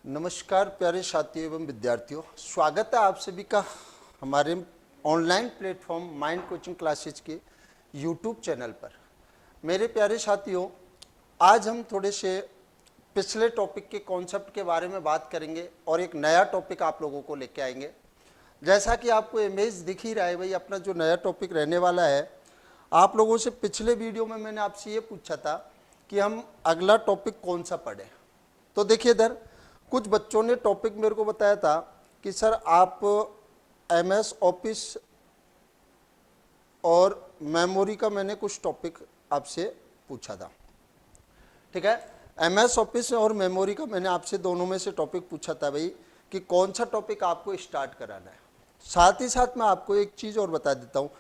नमस्कार प्यारे साथियों एवं विद्यार्थियों, स्वागत है आप सभी का हमारे online platform mind coaching classes के यूट्यूब चैनल पर। मेरे प्यारे साथियों, आज हम थोड़े से पिछले टॉपिक के कॉन्सेप्ट के बारे में बात करेंगे और एक नया टॉपिक आप लोगों को लेके आएंगे। जैसा कि आपको इमेज दिख ही रहा है भाई, अपना जो नया टॉपिक रहने वाला है, आप लोगों से पिछले वीडियो में मैंने आपसे ये पूछा था कि हम अगला टॉपिक कौन सा पढ़ें। तो देखिए इधर कुछ बच्चों ने टॉपिक मेरे को बताया था कि सर आप MS ऑफिस और मेमोरी का मैंने कुछ टॉपिक आपसे पूछा था। ठीक है, MS ऑफिस और मेमोरी का मैंने आपसे दोनों में से टॉपिक पूछा था भाई कि कौन सा टॉपिक आपको स्टार्ट कराना है। साथ ही साथ मैं आपको एक चीज़ और बता देता हूँ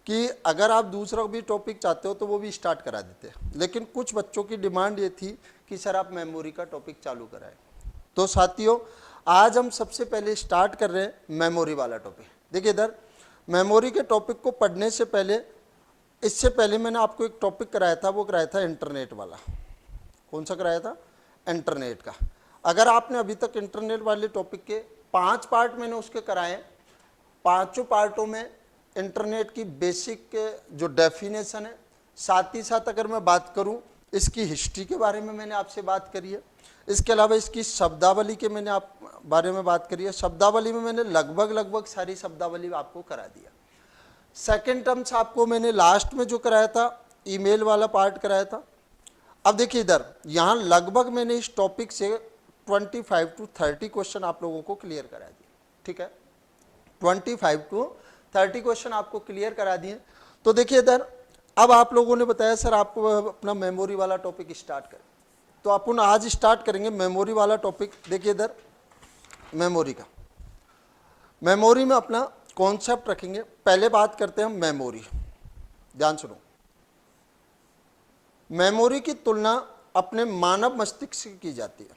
कि अगर आप दूसरा भी टॉपिक चाहते हो तो वो भी स्टार्ट करा देते हैं, लेकिन कुछ बच्चों की डिमांड ये थी कि सर आप मेमोरी का टॉपिक चालू कराएं। तो साथियों, आज हम सबसे पहले स्टार्ट कर रहे हैं मेमोरी वाला टॉपिक। देखिए इधर मेमोरी के टॉपिक को पढ़ने से पहले, इससे पहले मैंने आपको एक टॉपिक कराया था, वो कराया था इंटरनेट वाला। कौन सा कराया था? इंटरनेट का। अगर आपने अभी तक इंटरनेट वाले टॉपिक के 5 पार्ट मैंने उसके कराए, पांचों पार्टों में इंटरनेट की बेसिक जो डेफिनेशन है, साथ ही साथ अगर मैं बात करूं इसकी हिस्ट्री के बारे में मैंने आपसे बात करी है। इसके अलावा इसकी शब्दावली के मैंने आप बारे में बात करी है। शब्दावली में मैंने लगभग सारी शब्दावली आपको करा दिया। सेकेंड टर्म्स आपको मैंने लास्ट में जो कराया था, ईमेल वाला पार्ट कराया था। अब देखिए इधर यहाँ लगभग मैंने इस टॉपिक से 25 to 30 क्वेश्चन आप लोगों को क्लियर करा दिए। ठीक है, 25 to 30 क्वेश्चन आपको क्लियर करा दिए। तो देखिए इधर अब आप लोगों ने बताया सर आपको अपना मेमोरी वाला टॉपिक स्टार्ट करें, तो अपन आज स्टार्ट करेंगे मेमोरी वाला टॉपिक। देखिए इधर मेमोरी का, मेमोरी में अपना कॉन्सेप्ट रखेंगे। पहले बात करते हैं हम मेमोरी। ध्यान सुनो, मेमोरी की तुलना अपने मानव मस्तिष्क से की जाती है।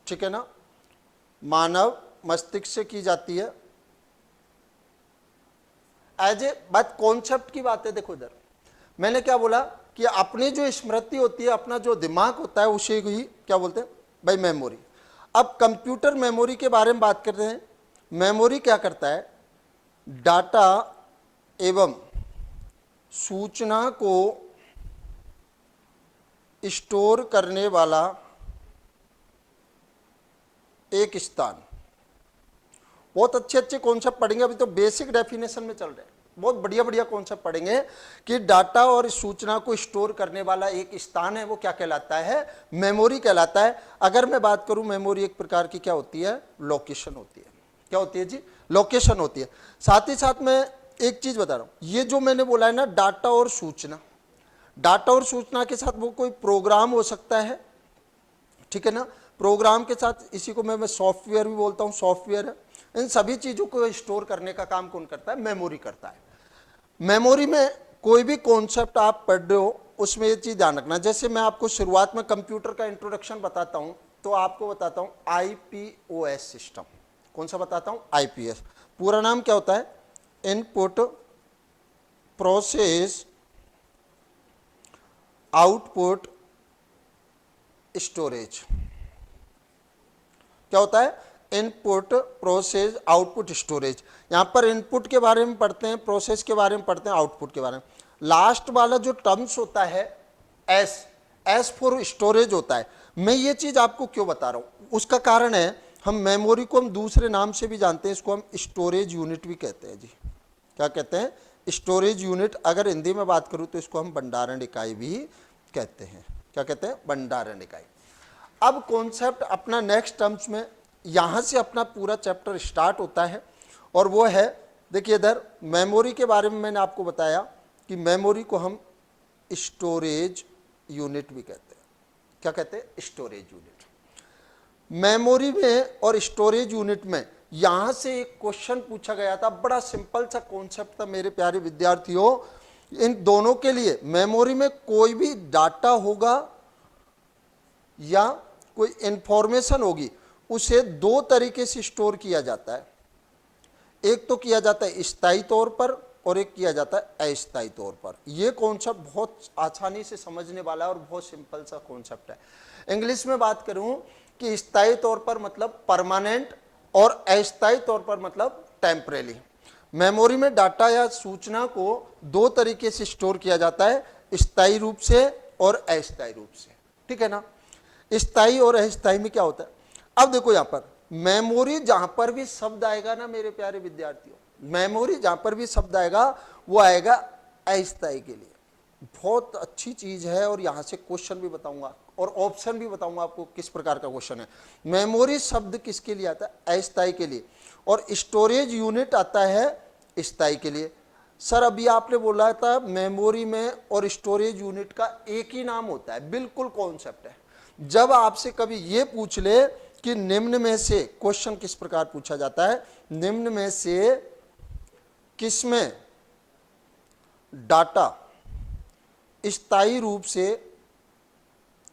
ठीक है ना, मानव मस्तिष्क से की जाती है। एज ए बात कॉन्सेप्ट की बात है। देखो इधर मैंने क्या बोला कि अपनी जो स्मृति होती है, अपना जो दिमाग होता है, उसे ही क्या बोलते हैं भाई? मेमोरी। अब कंप्यूटर मेमोरी के बारे में बात करते हैं। मेमोरी क्या करता है? डाटा एवं सूचना को स्टोर करने वाला एक स्थान। बहुत अच्छे अच्छे कॉन्सेप्ट पढ़ेंगे, अभी तो बेसिक डेफिनेशन में चल रहे हैं। बहुत बढ़िया बढ़िया कॉन्सेप्ट पढ़ेंगे कि डाटा और सूचना को स्टोर करने वाला एक स्थान है, वो क्या कहलाता है? मेमोरी कहलाता है। अगर मैं बात करूं, मेमोरी एक प्रकार की क्या होती है? लोकेशन होती है। क्या होती है जी? लोकेशन होती है। साथ ही साथ मैं एक चीज बता रहा हूं, ये जो मैंने बोला है ना, डाटा और सूचना, डाटा और सूचना के साथ वो कोई प्रोग्राम हो सकता है। ठीक है ना, प्रोग्राम के साथ इसी को मैं सॉफ्टवेयर भी बोलता हूँ, सॉफ्टवेयर है। इन सभी चीजों को स्टोर करने का काम कौन करता है? मेमोरी करता है। मेमोरी में कोई भी कॉन्सेप्ट आप पढ़ रहे हो, उसमें ये चीज ध्यान रखना। जैसे मैं आपको शुरुआत में कंप्यूटर का इंट्रोडक्शन बताता हूं, तो आपको बताता हूं IPOS सिस्टम। कौन सा बताता हूं? IPS। पूरा नाम क्या होता है? Input process output storage. क्या होता है? Input process output storage. यहां पर इनपुट के बारे में पढ़ते हैं, प्रोसेस के बारे में पढ़ते हैं, आउटपुट के बारे में। लास्ट वाला जो टर्म्स होता है एस फॉर स्टोरेज होता है। मैं ये चीज आपको क्यों बता रहा हूं, उसका कारण है, हम मेमोरी को हम दूसरे नाम से भी जानते हैं, इसको हम स्टोरेज यूनिट भी कहते हैं जी। क्या कहते हैं? Storage unit. अगर हिंदी में बात करूं तो इसको हम भंडारण इकाई भी कहते हैं। क्या कहते हैं? भंडारण इकाई। अब कॉन्सेप्ट अपना नेक्स्ट टर्म्स में यहां से अपना पूरा चैप्टर स्टार्ट होता है, और वो है, देखिए इधर मेमोरी के बारे में मैंने आपको बताया कि मेमोरी को हम स्टोरेज यूनिट भी कहते हैं। क्या कहते हैं? Storage unit. मेमोरी में और स्टोरेज यूनिट में यहां से एक क्वेश्चन पूछा गया था, बड़ा सिंपल सा कॉन्सेप्ट था मेरे प्यारे विद्यार्थियों। इन दोनों के लिए, मेमोरी में कोई भी डाटा होगा या कोई इंफॉर्मेशन होगी, उसे दो तरीके से स्टोर किया जाता है। एक तो किया जाता है स्थायी तौर पर और एक किया जाता है अस्थायी तौर पर। यह कॉन्सेप्ट बहुत आसानी से समझने वाला है और बहुत सिंपल सा कॉन्सेप्ट है। इंग्लिश में बात करूं कि स्थायी तौर पर मतलब परमानेंट और अस्थायी तौर पर मतलब टेम्परेरी। मेमोरी में डाटा या सूचना को दो तरीके से स्टोर किया जाता है, स्थायी रूप से और अस्थायी रूप से, ठीक है ना। स्थायी और अस्थायी में क्या होता है, अब देखो यहां पर मेमोरी जहां पर भी शब्द आएगा ना मेरे प्यारे विद्यार्थियों, मेमोरी जहां पर भी शब्द आएगा वो आएगा अस्थायी के लिए। बहुत अच्छी चीज है और यहां से क्वेश्चन भी बताऊंगा और ऑप्शन भी बताऊंगा आपको किस प्रकार का क्वेश्चन है। मेमोरी शब्द किसके लिए आता है, अस्थायी के लिए, और स्टोरेज यूनिट आता है स्थायी के लिए। सर अभी आपने बोला था मेमोरी में और स्टोरेज यूनिट का एक ही नाम होता है, बिल्कुल कॉन्सेप्ट है। जब आपसे कभी ये पूछ ले कि निम्न में से, क्वेश्चन किस प्रकार पूछा जाता है, निम्न में से किसमें डाटा स्थायी रूप से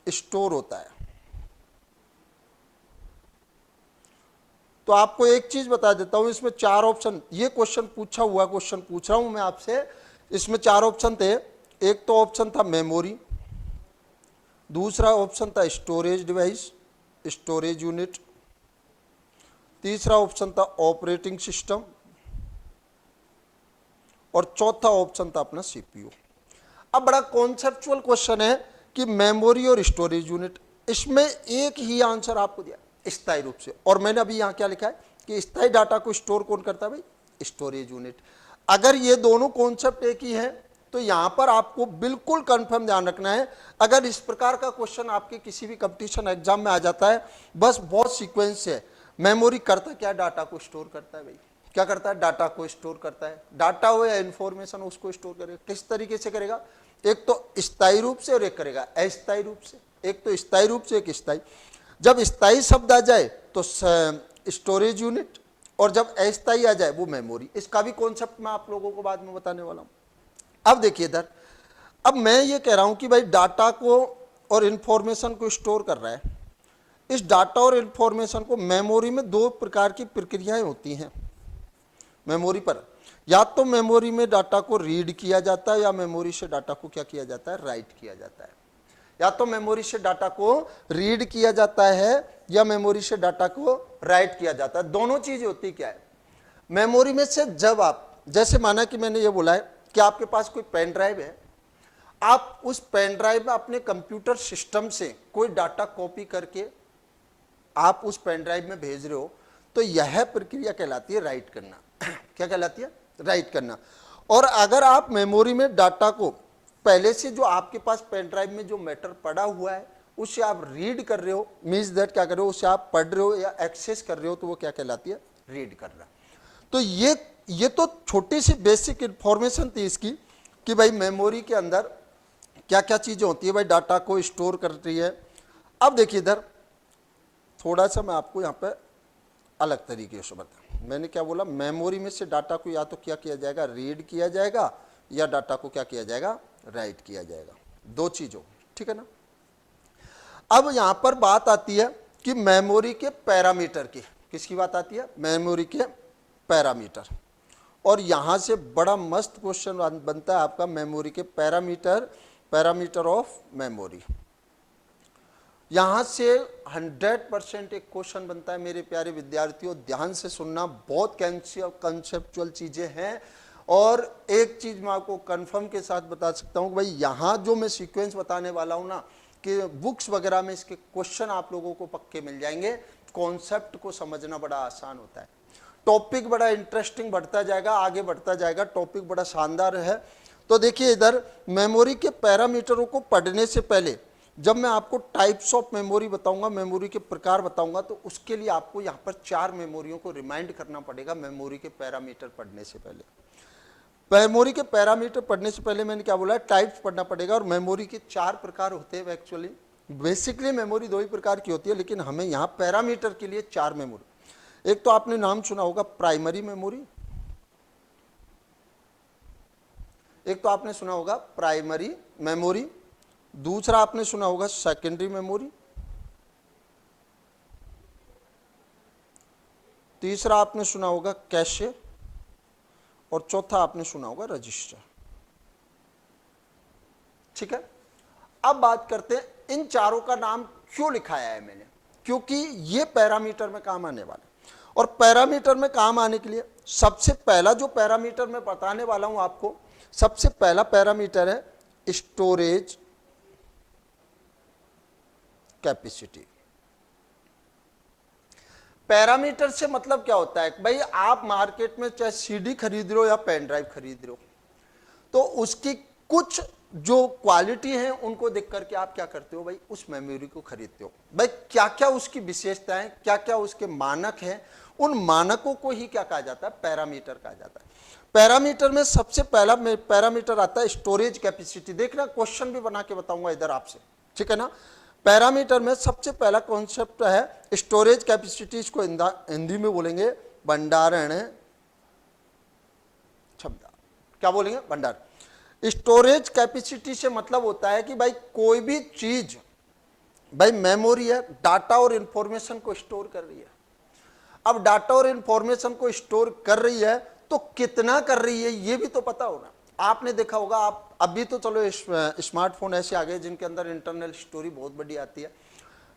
स्टोर होता है, तो आपको एक चीज बता देता हूं, इसमें चार ऑप्शन, ये क्वेश्चन पूछा हुआ क्वेश्चन पूछ रहा हूं मैं आपसे, इसमें चार ऑप्शन थे। एक तो ऑप्शन था मेमोरी, दूसरा ऑप्शन था स्टोरेज डिवाइस, स्टोरेज यूनिट, तीसरा ऑप्शन था ऑपरेटिंग सिस्टम, और चौथा ऑप्शन था अपना सीपीयू। अब बड़ा कॉन्सेप्चुअल क्वेश्चन है कि मेमोरी और स्टोरेज यूनिट, इसमें एक ही आंसर आपको दिया, स्थायी रूप से। और मैंने अभी यहां क्या लिखा है कि स्थायी डाटा को स्टोर कौन करता है भाई, स्टोरेज यूनिट। अगर ये दोनों कॉन्सेप्ट एक ही है तो यहां पर आपको बिल्कुल कंफर्म ध्यान रखना है, अगर इस प्रकार का क्वेश्चन आपके किसी भी कंपटीशन एग्जाम में आ जाता है, बस बहुत सीक्वेंस है। मेमोरी करता क्या, डाटा को स्टोर करता है भाई, क्या करता है, डाटा को स्टोर करता है। डाटा हो या इंफॉर्मेशन उसको स्टोर करेगा, किस तरीके से करेगा, एक तो स्थायी रूप से और एक करेगा अस्थायी रूप से। एक तो स्थायी रूप से, एक स्थायी। जब स्थायी शब्द आ जाए तो स्टोरेज यूनिट, और जब अस्थायी आ जाए वो मेमोरी। इसका भी कॉन्सेप्ट मैं आप लोगों को बाद में बताने वाला हूं। अब देखिए इधर, अब मैं ये कह रहा हूं कि भाई डाटा को और इंफॉर्मेशन को स्टोर कर रहा है। इस डाटा और इंफॉर्मेशन को, मेमोरी में दो प्रकार की प्रक्रियाएं होती हैं मेमोरी पर, या तो मेमोरी में डाटा को रीड किया जाता है या मेमोरी से डाटा को क्या किया जाता है, राइट किया जाता है। या तो मेमोरी से डाटा को रीड किया जाता है या मेमोरी से डाटा को राइट किया जाता है। दोनों चीज होती क्या है, मेमोरी में से जब आप, जैसे माना कि मैंने ये बोला है कि आपके पास कोई पेन ड्राइव है, आप उस पेन ड्राइव में अपने कंप्यूटर सिस्टम से कोई डाटा कॉपी करके आप उस पेन ड्राइव में भेज रहे हो, तो यह प्रक्रिया कहलाती है राइट करना। क्या कहलाती है, राइट करना। और अगर आप मेमोरी में डाटा को पहले से जो आपके पास पेन ड्राइव में जो मैटर पड़ा हुआ है उससे आप रीड कर रहे हो, मीन्स दैट क्या कर रहे हो, उससे आप पढ़ रहे हो या एक्सेस कर रहे हो, तो वो क्या कहलाती है, रीड कर रहा। तो ये तो छोटी सी बेसिक इंफॉर्मेशन थी इसकी कि भाई मेमोरी के अंदर क्या क्या चीजें होती है, भाई डाटा को स्टोर कर रही है। अब देखिए इधर थोड़ा सा मैं आपको यहाँ पे अलग तरीके से बता, मैंने क्या बोला, मेमोरी में से डाटा को या तो क्या किया जाएगा, रीड किया जाएगा, या डाटा को क्या किया जाएगा, राइट किया जाएगा। दो चीजों, ठीक है ना। अब यहां पर बात आती है कि मेमोरी के पैरामीटर की, किसकी बात आती है, मेमोरी के पैरामीटर। और यहां से बड़ा मस्त क्वेश्चन बनता है आपका, मेमोरी के पैरामीटर, पैरामीटर ऑफ मेमोरी। यहां से 100% एक क्वेश्चन बनता है मेरे प्यारे विद्यार्थियों, ध्यान से सुनना, बहुत कंसेप्चुअल चीजें हैं। और एक चीज मैं आपको कंफर्म के साथ बता सकता हूं, भाई यहां जो मैं सीक्वेंस बताने वाला हूं ना, कि बुक्स वगैरह में इसके क्वेश्चन आप लोगों को पक्के मिल जाएंगे। कॉन्सेप्ट को समझना बड़ा आसान होता है, टॉपिक बड़ा इंटरेस्टिंग बढ़ता जाएगा, आगे बढ़ता जाएगा, टॉपिक बड़ा शानदार है। तो देखिए इधर मेमोरी के पैरामीटरों को पढ़ने से पहले जब मैं आपको टाइप्स ऑफ मेमोरी बताऊंगा, मेमोरी के प्रकार बताऊंगा, तो उसके लिए आपको यहाँ पर 4 मेमोरियों को रिमाइंड करना पड़ेगा मेमोरी के पैरामीटर पढ़ने से पहले। मेमोरी के पैरामीटर पढ़ने से पहले मैंने क्या बोला, टाइप्स पढ़ना पड़ेगा। और मेमोरी के 4 प्रकार होते हैं एक्चुअली, बेसिकली मेमोरी 2 ही प्रकार की होती है, लेकिन हमें यहाँ पैरामीटर के लिए 4 मेमोरी। एक तो आपने नाम सुना होगा प्राइमरी मेमोरी, एक तो आपने सुना होगा प्राइमरी मेमोरी, दूसरा आपने सुना होगा सेकेंडरी मेमोरी, तीसरा आपने सुना होगा कैशे, और चौथा आपने सुना होगा रजिस्टर। ठीक है, अब बात करते हैं इन चारों का नाम क्यों लिखाया है मैंने, क्योंकि ये पैरामीटर में काम आने वाला है। और पैरामीटर में काम आने के लिए सबसे पहला जो पैरामीटर मैं बताने वाला हूं आपको, सबसे पहला पैरामीटर है स्टोरेज कैपेसिटी। पैरामीटर से मतलब क्या होता है भाई, आप मार्केट में चाहे सीडी खरीद रहे हो या पेन ड्राइव खरीद रहे हो, तो उसकी कुछ जो क्वालिटी है उनको देख करके आप क्या करते हो भाई, उस मेमोरी को खरीदते हो। भाई क्या क्या उसकी विशेषताएं, क्या क्या उसके मानक हैं, उन मानकों को ही क्या कहा जाता है, पैरामीटर कहा जाता है। पैरामीटर में सबसे पहला पैरामीटर आता है स्टोरेज कैपेसिटी। देखना क्वेश्चन भी बना के बताऊंगा इधर आपसे, ठीक है ना। पैरामीटर में सबसे पहला कॉन्सेप्ट है स्टोरेज कैपेसिटी, इसको हिंदी में बोलेंगे भंडारण क्षमता। क्या बोलेंगे, भंडार। स्टोरेज कैपेसिटी से मतलब होता है कि भाई कोई भी चीज, भाई मेमोरी है, डाटा और इंफॉर्मेशन को स्टोर कर रही है। अब डाटा और इंफॉर्मेशन को स्टोर कर रही है तो कितना कर रही है ये भी तो पता होगा। आपने देखा होगा, आप अभी तो चलो स्मार्टफोन ऐसे आ गए जिनके अंदर इंटरनल स्टोरी बहुत बड़ी आती है,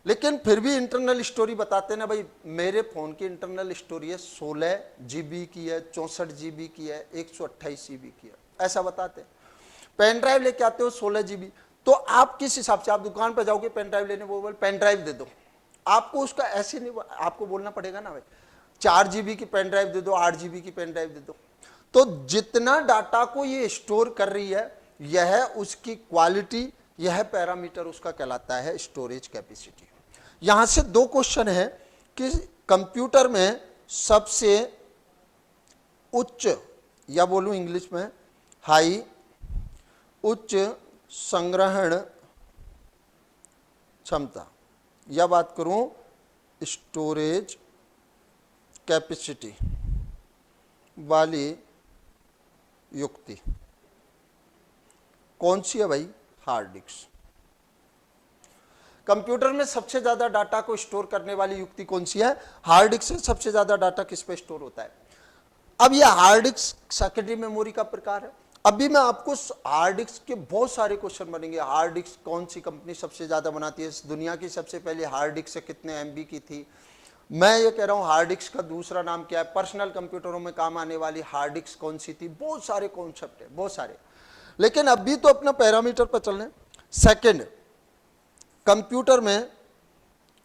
लेकिन फिर भी इंटरनल स्टोरी बताते ना भाई, मेरे फ़ोन की इंटरनल स्टोरी है 16 GB की है, 64 GB की है, 128 GB की है, ऐसा बताते हैं। पेन ड्राइव लेके आते हो 16 GB, तो आप किस हिसाब से, आप दुकान पर जाओगे पेन ड्राइव लेने, वो बोल पेन ड्राइव दे दो, आपको उसका ऐसे नहीं, आपको बोलना पड़ेगा ना भाई 4 GB की पेन ड्राइव दे दो, 8 GB की पेन ड्राइव दे दो। तो जितना डाटा को ये स्टोर कर रही है, यह उसकी क्वालिटी, यह पैरामीटर उसका कहलाता है स्टोरेज कैपेसिटी। यहां से दो क्वेश्चन है कि कंप्यूटर में सबसे उच्च, या बोलूं इंग्लिश में हाई, उच्च संग्रहण क्षमता, या बात करूं स्टोरेज कैपेसिटी वाली युक्ति कौन सी है भाई, हार्ड डिस्क। कंप्यूटर में सबसे ज्यादा डाटा को स्टोर करने वाली युक्ति कौन सी है, हार्ड डिस्क से सबसे ज्यादा डाटा किस पे स्टोर होता है। अब यह हार्ड डिस्क सेकेंडरी मेमोरी का प्रकार है। अभी मैं आपको हार्ड डिस्क के बहुत सारे क्वेश्चन बनेंगे। हार्ड डिस्क कौन सी कंपनी सबसे ज्यादा बनाती है, दुनिया की सबसे पहली हार्ड डिस्क कितने MB की थी, मैं ये कह रहा हूं हार्ड डिस्क का दूसरा नाम क्या है, पर्सनल कंप्यूटरों में काम आने वाली हार्ड डिस्क कौन सी थी, बहुत सारे कॉन्सेप्ट है, बहुत सारे। लेकिन अभी तो अपना पैरामीटर पर चल रहे। सेकेंड, कंप्यूटर में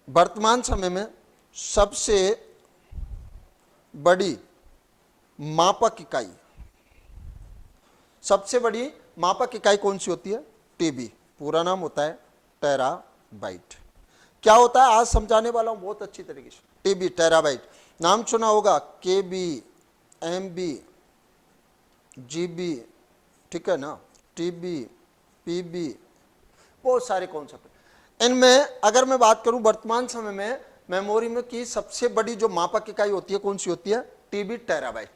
वर्तमान समय में सबसे बड़ी मापक इकाई, सबसे बड़ी मापक इकाई कौन सी होती है, TB, पूरा नाम होता है टेराबाइट। क्या होता है आज समझाने वाला हूं बहुत अच्छी तरीके से। TB टेराबाइट, नाम सुना होगा, KB, MB, GB, ठीक है ना, TB, PB, बहुत सारे कॉन्सेप्ट। इनमें अगर मैं बात करूं वर्तमान समय में मेमोरी में की सबसे बड़ी जो मापक इकाई होती है कौन सी होती है, TB टेराबाइट।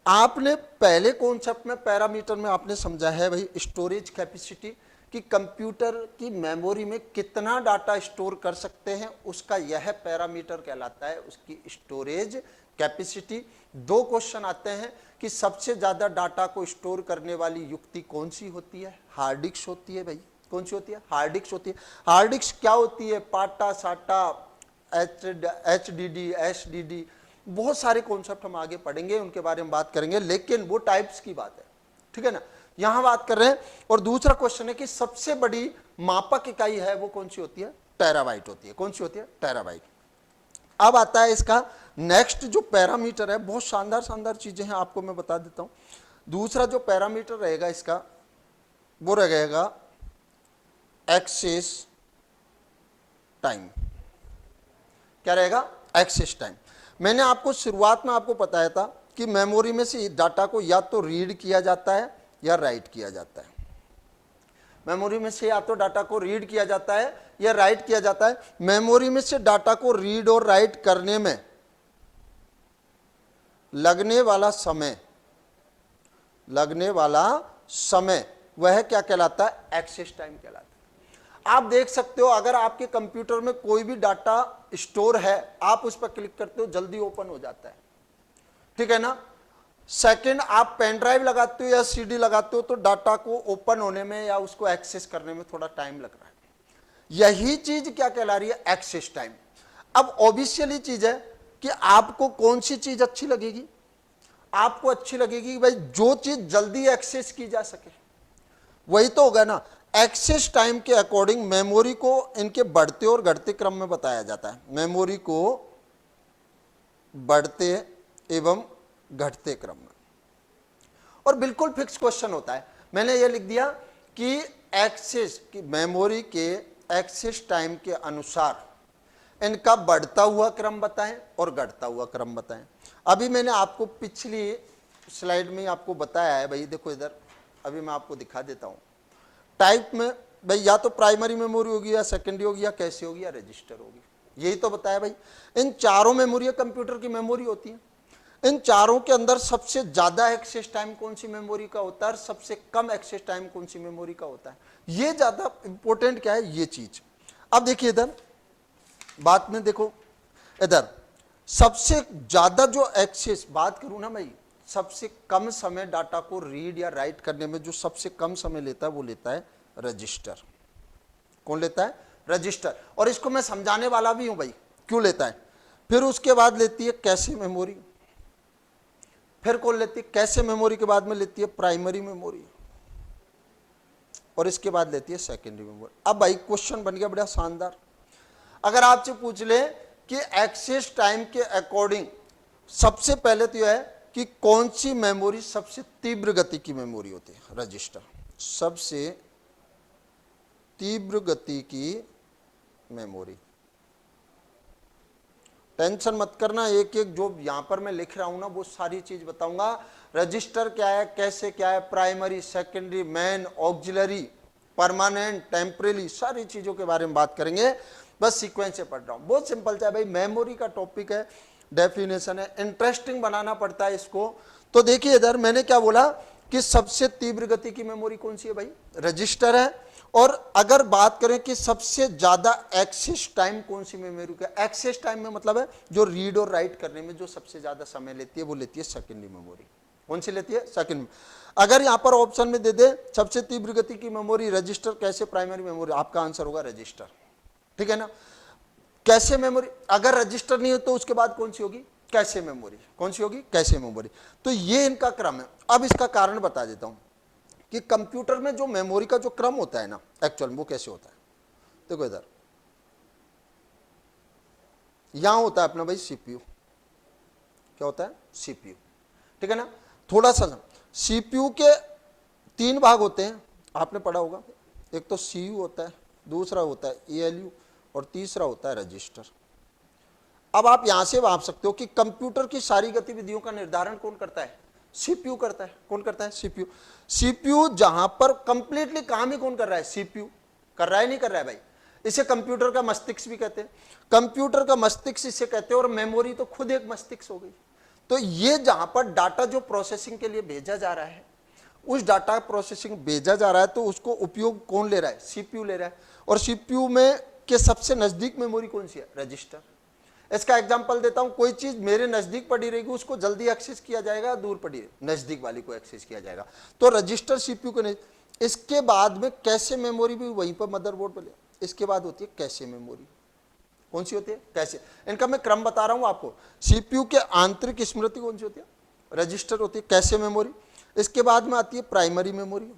आपने पहले कॉन्सेप्ट में पैरामीटर में आपने समझा है भाई स्टोरेज कैपेसिटी, कि कंप्यूटर की मेमोरी में कितना डाटा स्टोर कर सकते हैं, उसका यह पैरामीटर कहलाता है उसकी स्टोरेज कैपेसिटी। दो क्वेश्चन आते हैं कि सबसे ज्यादा डाटा को स्टोर करने वाली युक्ति कौन सी होती है, हार्ड डिस्क होती है भाई। कौन सी होती है, हार्ड डिस्क होती है। हार्ड डिस्क क्या होती है, पाटा साटा, HDD, SDD, बहुत सारे कॉन्सेप्ट हम आगे पढ़ेंगे, उनके बारे में बात करेंगे, लेकिन वो टाइप्स की बात है, ठीक है ना, यहां बात कर रहे हैं। और दूसरा क्वेश्चन है कि सबसे बड़ी मापक इकाई है वो कौन सी होती है, टेराबाइट होती है। कौन सी होती है, टेराबाइट। अब आता है इसका नेक्स्ट जो पैरामीटर है, बहुत शानदार शानदार चीजें हैं, आपको मैं बता देता हूं। दूसरा जो पैरामीटर रहेगा इसका वो रहेगा एक्सेस टाइम। क्या रहेगा, एक्सेस टाइम। मैंने आपको शुरुआत में आपको बताया था कि मेमोरी में से डाटा को या तो रीड किया जाता है या राइट किया जाता है। मेमोरी में से या तो डाटा को रीड किया जाता है या राइट किया जाता है। मेमोरी में से डाटा को रीड और राइट करने में लगने वाला समय वह क्या कहलाता है, एक्सेस टाइम कहलाता है। आप देख सकते हो अगर आपके कंप्यूटर में कोई भी डाटा स्टोर है, आप उस पर क्लिक करते हो जल्दी ओपन हो जाता है, ठीक है ना। सेकंड, आप पेन ड्राइव लगाते हो या CD लगाते हो तो डाटा को ओपन होने में या उसको एक्सेस करने में थोड़ा टाइम लग रहा है। यही चीज क्या कहला रही है, एक्सेस टाइम। अब ऑब्वियसली चीज है कि आपको कौन सी चीज अच्छी लगेगी, आपको अच्छी लगेगी भाई जो चीज जल्दी एक्सेस की जा सके, वही तो होगा ना। एक्सेस टाइम के अकॉर्डिंग मेमोरी को इनके बढ़ते और घटते क्रम में बताया जाता है, मेमोरी को बढ़ते एवं घटते क्रम में। और बिल्कुल फिक्स क्वेश्चन होता है, मैंने ये लिख दिया कि एक्सेस की मेमोरी के एक्सेस टाइम के अनुसार इनका बढ़ता हुआ क्रम बताएं और घटता हुआ क्रम बताएं। अभी मैंने आपको पिछली स्लाइड में आपको बताया है भाई, देखो इधर, अभी मैं आपको दिखा देता हूं। टाइप में भाई या तो प्राइमरी मेमोरी होगी या सेकेंडरी होगी या कैसे होगी या रजिस्टर होगी, यही तो बताया भाई। इन चारों मेमोरी कंप्यूटर की मेमोरी होती है। इन चारों के अंदर सबसे ज्यादा एक्सेस टाइम कौन सी मेमोरी का होता है और सबसे कम एक्सेस टाइम कौन सी मेमोरी का होता है, ये ज्यादा इंपॉर्टेंट क्या है ये चीज। अब देखिए इधर बात में देखो, इधर सबसे ज्यादा जो एक्सेस बात करूं ना भाई, सबसे कम समय डाटा को रीड या राइट करने में जो सबसे कम समय लेता है वो लेता है रजिस्टर। कौन लेता है? रजिस्टर। और इसको मैं समझाने वाला भी हूं भाई क्यों लेता है। फिर उसके बाद लेती है कैशे मेमोरी, फिर कौन लेती है कैशे मेमोरी के बाद में लेती है प्राइमरी मेमोरी, और इसके बाद लेती है सेकेंडरी मेमोरी। अब भाई क्वेश्चन बन गया बड़ा शानदार। अगर आपसे पूछ ले कि एक्सेस टाइम के अकॉर्डिंग सबसे पहले तो यह है कि कौन सी मेमोरी सबसे तीव्र गति की मेमोरी होती है, रजिस्टर सबसे तीव्र गति की मेमोरी। टेंशन मत करना, एक एक जो यहां पर मैं लिख रहा हूं ना वो सारी चीज बताऊंगा। रजिस्टर क्या है, कैसे क्या है, primary, secondary, main, auxiliary, permanent, temporary, सारी चीजों के बारे में बात करेंगे। बस सीक्वेंस से पढ़ रहा हूं, बहुत सिंपल है भाई, मेमोरी का टॉपिक है, डेफिनेशन है, इंटरेस्टिंग बनाना पड़ता है इसको। तो देखिए इधर मैंने क्या बोला कि सबसे तीव्र गति की मेमोरी कौन सी है भाई, रजिस्टर है। और अगर बात करें कि सबसे ज्यादा एक्सेस टाइम कौन सी मेमोरी का, एक्सेस टाइम में मतलब है जो रीड और राइट करने में जो सबसे ज्यादा समय लेती है वो लेती है सेकेंडरी मेमोरी। कौन सी लेती है? सेकेंड। अगर यहां पर ऑप्शन में दे दे सबसे तीव्र गति की मेमोरी रजिस्टर, कैसे, प्राइमरी मेमोरी, आपका आंसर होगा रजिस्टर, ठीक है ना। कैशे मेमोरी, अगर रजिस्टर नहीं हो तो उसके बाद कौन सी होगी, कैशे मेमोरी। कौन सी होगी? Cache memory. तो ये इनका क्रम है। अब इसका कारण बता देता हूं कि कंप्यूटर में जो मेमोरी का जो क्रम होता है ना एक्चुअल में वो कैसे होता है। देखो इधर यहां होता है अपना भाई सीपीयू, क्या होता है? सीपीयू, ठीक है ना। थोड़ा सा सीपीयू के तीन भाग होते हैं, आपने पढ़ा होगा। एक तो सीयू होता है, दूसरा होता है एएलयू और तीसरा होता है रजिस्टर। अब आप यहां से भाप सकते हो कि कंप्यूटर की सारी गतिविधियों का निर्धारण कौन करता है? सीपीयू करता है। कौन करता है? सीपीयू। सीपीयू जहां पर कंप्लीटली काम ही कौन कर रहा है? सीपीयू कर रहा है, नहीं कर रहा है भाई। इसे कंप्यूटर का मस्तिष्क भी कहते हैं, कंप्यूटर का मस्तिष्क इसे कहते हैं, और मेमोरी तो खुद एक मस्तिष्क हो गई। तो ये जहां पर डाटा जो प्रोसेसिंग के लिए भेजा जा रहा है, उस डाटा प्रोसेसिंग भेजा जा रहा है तो उसको उपयोग कौन ले रहा है? सीपीयू ले रहा है। और सीपीयू में के सबसे नजदीक मेमोरी कौन सी है? रजिस्टर। इसका एग्जांपल देता हूं, कोई चीज मेरे नजदीक पड़ी रहेगी उसको जल्दी एक्सेस किया जाएगा, दूर पड़ी नजदीक वाली को एक्सेस किया जाएगा। तो रजिस्टर सीपीयू के नहीं। इसके बाद में कैशे मेमोरी भी वहीं पर मदरबोर्ड पर, इसके बाद होती है कैशे मेमोरी। कौन सी होती है? कैशे। इनका मैं क्रम बता रहा हूं आपको। सीपीयू के आंतरिक स्मृति कौन सी होती है? रजिस्टर होती है। Cache memory. इसके बाद में आती है प्राइमरी मेमोरी,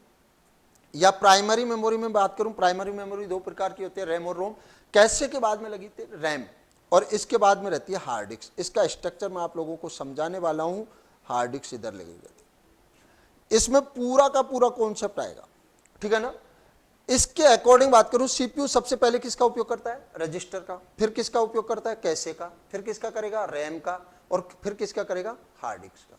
या प्राइमरी मेमोरी में बात करूं, प्राइमरी मेमोरी दो प्रकार की होती है, रैम और रोम। कैशे के बाद में लगी थी रैम, और इसके बाद में रहती है हार्ड डिस्क। इसका स्ट्रक्चर मैं आप लोगों को समझाने वाला हूं। हार्ड डिस्क इधर लगी रहती है, इसमें पूरा का पूरा कॉन्सेप्ट आएगा, ठीक है ना। इसके अकॉर्डिंग बात करूं, सीपीयू सबसे पहले किसका उपयोग करता है? रजिस्टर का। फिर किसका उपयोग करता है? कैशे का। फिर किसका करेगा? रैम का। और फिर किसका करेगा? हार्ड डिस्क का,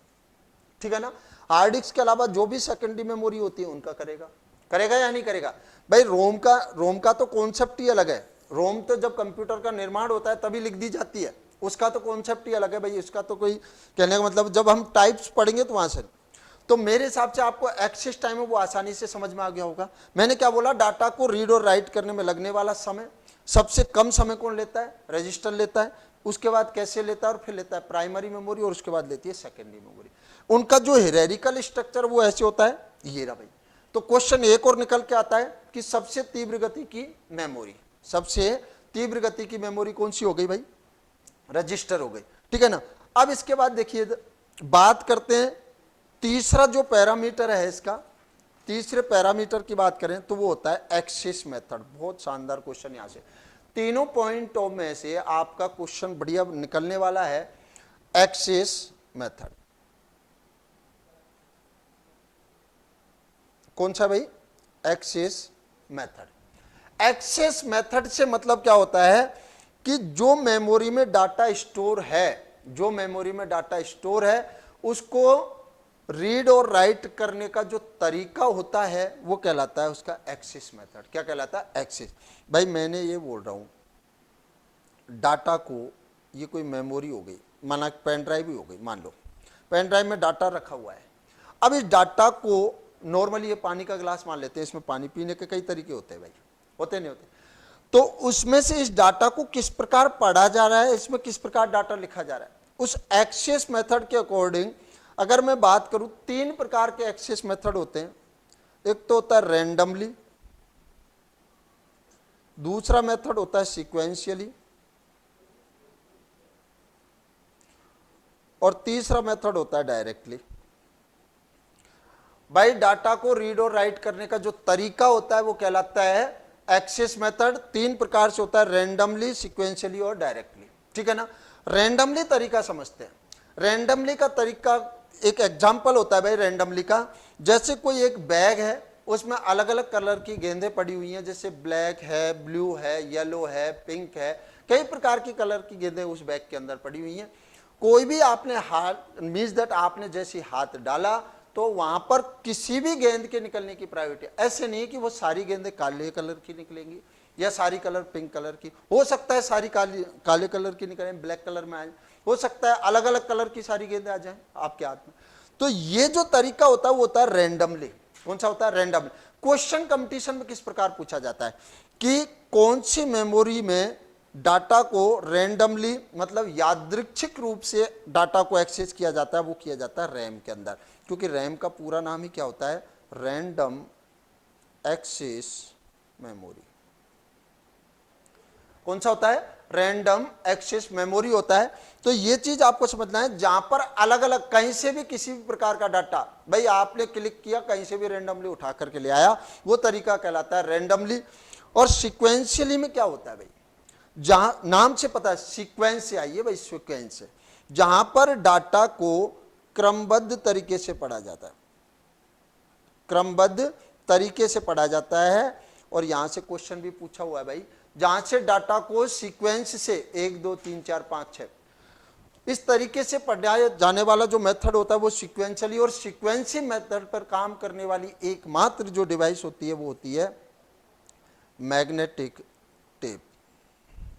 ठीक है ना। हार्ड डिस्क के अलावा जो भी सेकेंडरी मेमोरी होती है उनका करेगा। करेगा या नहीं करेगा भाई? रोम का तो कॉन्सेप्ट ही अलग है। रोम तो जब कंप्यूटर का निर्माण होता है तभी लिख दी जाती है, उसका तो कॉन्सेप्ट ही अलग है भाई। इसका तो कोई कहने का मतलब, जब हम टाइप्स पढ़ेंगे तो वहां से। तो मेरे हिसाब से आपको एक्सेस टाइम है वो आसानी से समझ में आ गया होगा। मैंने क्या बोला? डाटा को रीड और राइट करने में लगने वाला समय सबसे कम समय कौन लेता है? रजिस्टर लेता है। उसके बाद कैसे लेता है, और फिर लेता है प्राइमरी मेमोरी, और उसके बाद लेती है सेकेंडरी मेमोरी। उनका जो हियरार्किकल स्ट्रक्चर वो ऐसे होता है, ये रहा भाई। तो क्वेश्चन एक और निकल के आता है कि सबसे तीव्र गति की मेमोरी, सबसे तीव्र गति की मेमोरी कौन सी हो गई भाई? रजिस्टर हो गई, ठीक है ना। अब इसके बाद देखिए बात करते हैं तीसरा जो पैरामीटर है इसका, तीसरे पैरामीटर की बात करें तो वो होता है एक्सेस मेथड। बहुत शानदार क्वेश्चन यहां से, तीनों पॉइंटों में से आपका क्वेश्चन बढ़िया निकलने वाला है, एक्सेस मेथड। कौन सा भाई? Access method. एक्सेस मेथड से मतलब क्या होता है कि जो मेमोरी में डाटा स्टोर है, जो मेमोरी में डाटा स्टोर है उसको रीड और राइट करने का जो तरीका होता है वो कहलाता है उसका एक्सेस मेथड। क्या कहलाता है? एक्सेस। भाई मैंने ये बोल रहा हूं डाटा को, ये कोई मेमोरी हो गई, माना पेन ड्राइव ही हो गई, मान लो पेन ड्राइव में डाटा रखा हुआ है। अब इस डाटा को नॉर्मली ये पानी का गिलास मान लेते हैं, इसमें पानी पीने के कई तरीके होते हैं भाई, होते नहीं होते? तो उसमें से इस डाटा को किस प्रकार पढ़ा जा रहा है, इसमें किस प्रकार डाटा लिखा जा रहा है, उस एक्सेस मेथड के अकॉर्डिंग अगर मैं बात करूं, तीन प्रकार के एक्सेस मेथड होते हैं। एक तो होता है रैंडमली, दूसरा मेथड होता है सीक्वेंशियली, और तीसरा मेथड होता है डायरेक्टली। भाई डाटा को रीड और राइट करने का जो तरीका होता है वो कहलाता है एक्सेस मेथड। तीन प्रकार से होता है, रैंडमली, सीक्वेंशियली और डायरेक्टली, ठीक है ना। रैंडमली तरीका समझते हैं। रैंडमली का तरीका, एक एग्जांपल होता है भाई रैंडमली का, जैसे कोई एक बैग है उसमें अलग अलग कलर की गेंदें पड़ी हुई हैं, जैसे ब्लैक है, ब्लू है, येलो है, पिंक है, कई प्रकार की कलर की गेंदें उस बैग के अंदर पड़ी हुई हैं। कोई भी आपने हाथ, मीन्स दैट आपने जैसे हाथ डाला तो वहां पर किसी भी गेंद के निकलने की प्रायोरिटी, ऐसे नहीं कि वो सारी गेंदें काले कलर की निकलेंगी या सारी कलर पिंक कलर की, हो सकता है सारी काले कलर की निकलें, ब्लैक कलर में आए, हो सकता है अलग अलग कलर की सारी गेंदें आ जाएं आपके हाथ में। तो ये जो तरीका होता है वो होता है रैंडमली। कौन सा होता है? रैंडमली। क्वेश्चन कंपटीशन में किस प्रकार पूछा जाता है कि कौन सी मेमोरी में डाटा को रैंडमली, मतलब यादृच्छिक रूप से डाटा को एक्सेस किया जाता है, वो किया जाता है रैम के अंदर, क्योंकि रैम का पूरा नाम ही क्या होता है? Random access memory. कौन सा होता है? रैंडम एक्सेस मेमोरी होता है। तो ये चीज आपको समझना है, जहां पर अलग अलग कहीं से भी किसी भी प्रकार का डाटा, भाई आपने क्लिक किया कहीं से भी रैंडमली उठा करके ले आया, वो तरीका कहलाता है रैंडमली। और सीक्वेंशियली में क्या होता है भाई? जहां नाम से पता है, सीक्वेंस से आई है भाई, सीक्वेंस से, जहां पर डाटा को क्रमबद्ध तरीके से पढ़ा जाता है, क्रमबद्ध तरीके से पढ़ा जाता है। और यहां से क्वेश्चन भी पूछा हुआ है भाई, जहां से डाटा को सीक्वेंस से 1 2 3 4 5 6 इस तरीके से पढ़ाया जाने वाला जो मेथड होता है वो सीक्वेंशियली। और सीक्वेंसी मेथड पर काम करने वाली एकमात्र जो डिवाइस होती है वो होती है मैग्नेटिक टेप।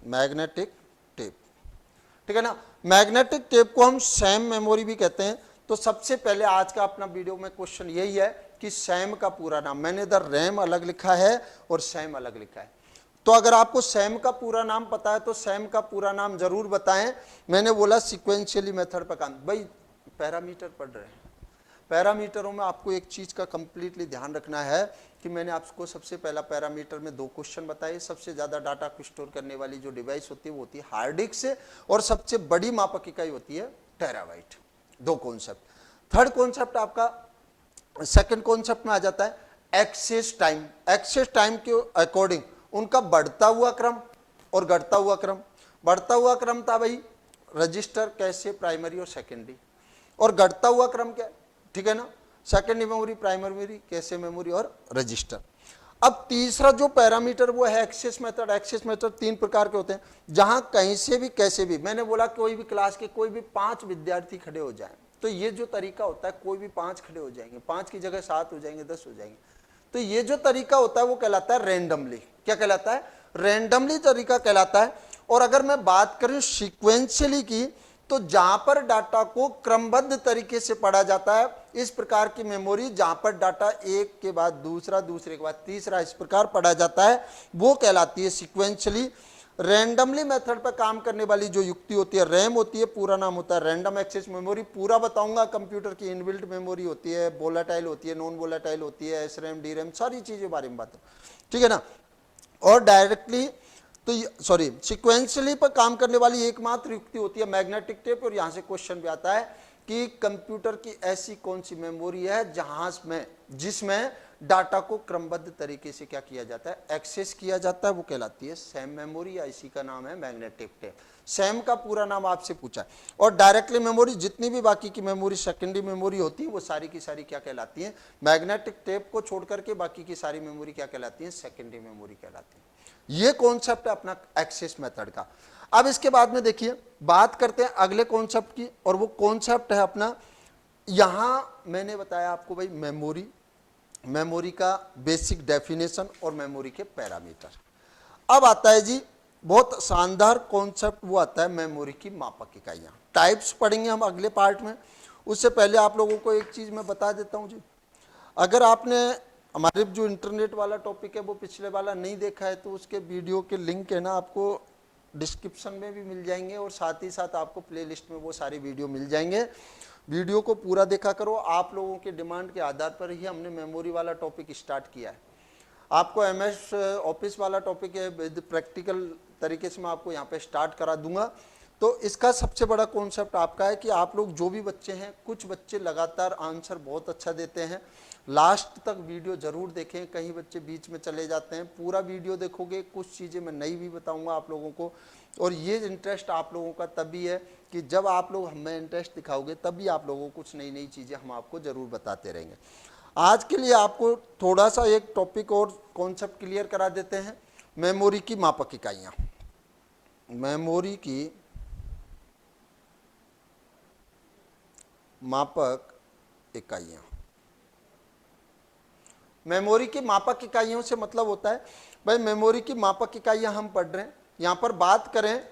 मैग्नेटिक टेप, ठीक है ना। मैग्नेटिक टेप को हम सैम मेमोरी भी कहते हैं। तो सबसे पहले आज का अपना वीडियो में क्वेश्चन यही है कि सैम का पूरा नाम, मैंने इधर रैम अलग लिखा है और सैम अलग लिखा है, तो अगर आपको सैम का पूरा नाम पता है तो सैम का पूरा नाम जरूर बताएं। मैंने बोला सीक्वेंशियली मेथड पर काम, भाई पैरामीटर पढ़ रहे हैं, पैरामीटरों में आपको एक चीज का कंप्लीटली ध्यान रखना है कि मैंने आपको सबसे पहला पैरामीटर में 2 क्वेश्चन बताए। सबसे ज्यादा डाटा को स्टोर करने वाली जो डिवाइस होती है वो होती है हार्ड डिस्क से, और सबसे बड़ी मापक इकाई होती है टेराबाइट। 2 कॉन्सेप्ट। थर्ड कॉन्सेप्ट आपका सेकंड कॉन्सेप्ट में आ जाता है एक्सेस टाइम। एक्सेस टाइम के अकॉर्डिंग उनका बढ़ता हुआ क्रम और घटता हुआ क्रम। बढ़ता हुआ क्रम था भाई रजिस्टर, कैशे, प्राइमरी और सेकेंडरी, और घटता हुआ क्रम क्या, ठीक है ना, secondary memory, primary memory, cache memory और रजिस्टर। अब तीसरा जो पैरामीटर वो है एक्सेस मेथड। एक्सेस मेथड 3 प्रकार के होते हैं, जहां कहीं से भी कैसे भी, मैंने बोला कोई भी क्लास के कोई भी 5 विद्यार्थी खड़े हो जाएं तो ये जो तरीका होता है कोई भी 5 खड़े हो जाएंगे, 5 की जगह 7 हो जाएंगे, 10 हो जाएंगे, तो ये जो तरीका होता है वो कहलाता है रैंडमली। क्या कहलाता है? रैंडमली तरीका कहलाता है। और अगर मैं बात करूं सीक्वेंशियली की, तो जहां पर डाटा को क्रमबद्ध तरीके से पढ़ा जाता है, इस प्रकार की मेमोरी जहां पर डाटा एक के बाद दूसरा, दूसरे के बाद तीसरा, इस प्रकार पढ़ा जाता है, वो कहलाती है सीक्वेंशियली। रैंडमली मेथड पर काम करने वाली जो युक्ति होती है रैम होती है, पूरा नाम होता है रैंडम एक्सेस मेमोरी। पूरा बताऊंगा, कंप्यूटर की इनबिल्ट मेमोरी होती है, वोलेटाइल होती है, नॉन वोलेटाइल होती है, एसरैम, डीरैम, सारी चीजें बारे में बात है, ठीक है ना। और डायरेक्टली तो सॉरी, सिक्वेंशियली पर काम करने वाली एकमात्र युक्ति होती है मैग्नेटिक टेप। और यहां से क्वेश्चन भी आता है कि कंप्यूटर की ऐसी कौन सी मेमोरी है जहां में जिसमें डाटा को क्रमबद्ध तरीके से क्या किया जाता है, एक्सेस किया जाता है, वो कहलाती है सैम मेमोरी, या इसी का नाम है मैग्नेटिक टेप। सैम का पूरा नाम आपसे पूछा है। और डायरेक्टली मेमोरी, जितनी भी बाकी की मेमोरी सेकेंडरी मेमोरी होती है, वो सारी की सारी क्या कहलाती है, मैग्नेटिक टेप को छोड़ करके बाकी की सारी मेमोरी क्या कहलाती है, सेकेंडरी मेमोरी कहलाती है। ये कॉन्सेप्ट है अपना एक्सेस मेथड का। अब इसके बाद में देखिए बात करते हैं अगले कॉन्सेप्ट की, और वो कॉन्सेप्ट है अपना, यहां मैंने बताया आपको भाई मेमोरी, मेमोरी का बेसिक डेफिनेशन और मेमोरी के पैरामीटर। अब आता है जी बहुत शानदार कॉन्सेप्ट, वो आता है मेमोरी की मापक इकाइयाँ। टाइप्स पढ़ेंगे हम अगले पार्ट में, उससे पहले आप लोगों को एक चीज़ मैं बता देता हूँ जी। अगर आपने हमारे जो इंटरनेट वाला टॉपिक है वो पिछले वाला नहीं देखा है, तो उसके वीडियो के लिंक है ना आपको डिस्क्रिप्शन में भी मिल जाएंगे, और साथ ही साथ आपको प्लेलिस्ट में वो सारी वीडियो मिल जाएंगे। वीडियो को पूरा देखा करो। आप लोगों के डिमांड के आधार पर ही हमने मेमोरी वाला टॉपिक स्टार्ट किया है। आपको MS ऑफिस वाला टॉपिक है, विद प्रैक्टिकल तरीके से मैं आपको यहाँ पे स्टार्ट करा दूंगा। तो इसका सबसे बड़ा कॉन्सेप्ट आपका है कि आप लोग जो भी बच्चे हैं, कुछ बच्चे लगातार आंसर बहुत अच्छा देते हैं, लास्ट तक वीडियो जरूर देखें। कहीं बच्चे बीच में चले जाते हैं, पूरा वीडियो देखोगे, कुछ चीज़ें मैं नई भी बताऊंगा आप लोगों को। और ये इंटरेस्ट आप लोगों का तभी है कि जब आप लोग हमें इंटरेस्ट दिखाओगे, तभी आप लोगों को कुछ नई नई चीज़ें हम आपको ज़रूर बताते रहेंगे। आज के लिए आपको थोड़ा सा एक टॉपिक और कॉन्सेप्ट क्लियर करा देते हैं, मेमोरी की मापक इकाइयाँ। मेमोरी की मापक इकाइयाँ, मेमोरी की मापक इकाइयों से मतलब होता है भाई, मेमोरी की मापक इकाइयाँ हम पढ़ रहे हैं। यहाँ पर बात करें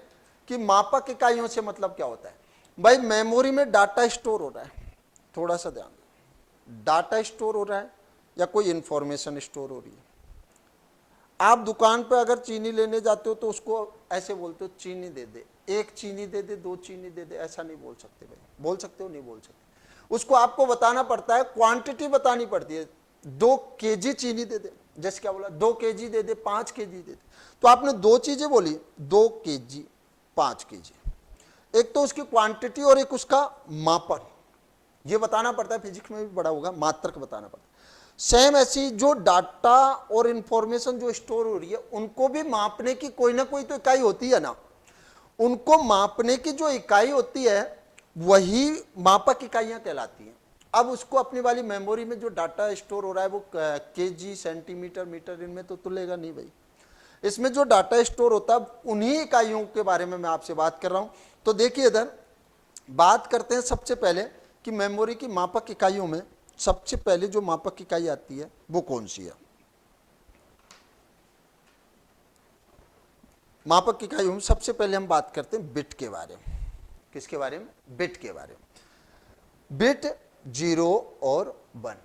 कि मापक इकाइयों से मतलब क्या होता है, भाई मेमोरी में डाटा स्टोर हो रहा है, थोड़ा सा ध्यान दें, डाटा स्टोर हो रहा है या कोई इंफॉर्मेशन स्टोर हो रही है। आप दुकान पर अगर चीनी लेने जाते हो तो उसको ऐसे बोलते हो, चीनी दे दे, एक चीनी दे दे, दो चीनी दे दे, ऐसा नहीं बोल सकते भाई। बोल सकते हो, नहीं बोल सकते। उसको आपको बताना पड़ता है, क्वांटिटी बतानी पड़ती है। 2 kg चीनी दे दे, जैसे क्या बोला, 2 kg दे दे, 5 kg दे दे। तो आपने दो चीजें बोली, 2 kg 5 kg। एक तो उसकी क्वांटिटी और एक उसका मापन, ये बताना पड़ता है। फिजिक्स में भी बड़ा होगा, मात्रक बताना पड़ता है। सेम ऐसी जो डाटा और इंफॉर्मेशन जो स्टोर हो रही है, उनको भी मापने की कोई ना कोई तो इकाई होती है ना। उनको मापने की जो इकाई होती है वही मापक इकाइयां कहलाती हैं। अब उसको अपनी वाली मेमोरी में जो डाटा स्टोर हो रहा है वो kg, सेंटीमीटर, मीटर, इनमें तो तुलेगा नहीं भाई। इसमें जो डाटा स्टोर होता है उन्हीं इकाइयों के बारे में मैं आपसे बात कर रहा हूं। तो देखिए इधर बात करते हैं सबसे पहले कि मेमोरी की मापक इकाइयों में सबसे पहले जो मापक इकाई आती है वो कौन सी है। मापक इकाइयों में सबसे पहले हम बात करते हैं बिट के बारे में। किसके बारे में? बिट के बारे में। बिट 0 और 1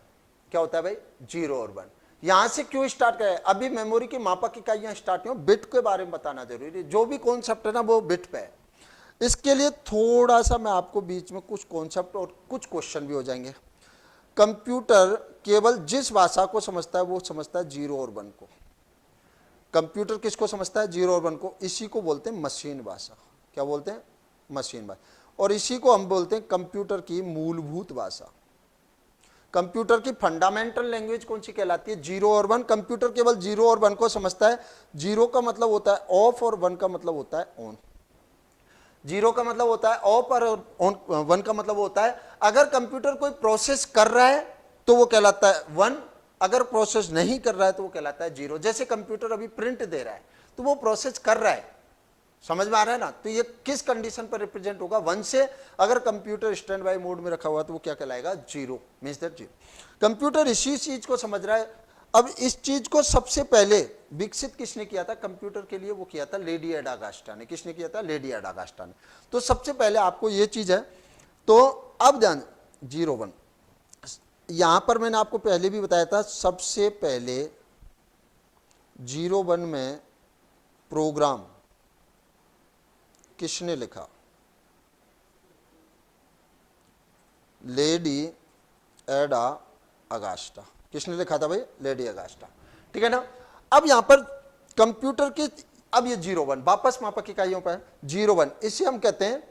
क्या होता है भाई? 0 और 1। यहां से क्यों स्टार्ट करें? अभी मेमोरी की मापक इकाइयां स्टार्ट हो, बिट के बारे में बताना जरूरी है। जो भी कॉन्सेप्ट है ना वो बिट पे है। इसके लिए थोड़ा सा मैं आपको बीच में कुछ कॉन्सेप्ट और कुछ क्वेश्चन भी हो जाएंगे। कंप्यूटर केवल जिस भाषा को समझता है वो समझता है 0 और 1 को। कंप्यूटर किसको समझता है? 0 और 1 को। इसी को बोलते हैं मशीन भाषा। क्या बोलते हैं? मशीन भाषा। और इसी को हम बोलते हैं कंप्यूटर की मूलभूत भाषा। कंप्यूटर की फंडामेंटल लैंग्वेज कौन सी कहलाती है? 0 और 1। कंप्यूटर केवल 0 और 1 को समझता है। 0 का मतलब होता है ऑफ और 1 का मतलब होता है ऑन। 0 का मतलब होता है ऑफ और 1 का मतलब होता है अगर कंप्यूटर कोई प्रोसेस कर रहा है तो वो कहलाता है 1, अगर प्रोसेस नहीं कर रहा है तो वो कहलाता है 0। जैसे कंप्यूटर अभी प्रिंट दे रहा है तो वो प्रोसेस कर रहा है, समझ में आ रहा है ना? तो ये किस कंडीशन पर रिप्रेजेंट होगा? 1 से। अगर कंप्यूटर स्टैंड बाय मोड में रखा हुआ तो वो क्या कहलाएगा? 0, मींस दैट 0। कंप्यूटर इसी चीज को समझ रहा है। अब इस चीज को सबसे पहले विकसित किसने किया था कंप्यूटर के लिए? वो किया था लेडी एडा गास्टा ने। किसने किया था? लेडी एडा गास्टा ने। तो सबसे पहले आपको ये चीज है। तो अब ध्यान, 0 1 यहां पर मैंने आपको पहले भी बताया था, सबसे पहले 0 1 में प्रोग्राम किसने लिखा? लेडी एडा अगास्टा। किसने लिखा था भाई? लेडी अगास्टा। ठीक है ना? अब यहां पर कंप्यूटर की अब ये 0 1 वापस मापक इकाइयों पर 0 1, इसे हम कहते हैं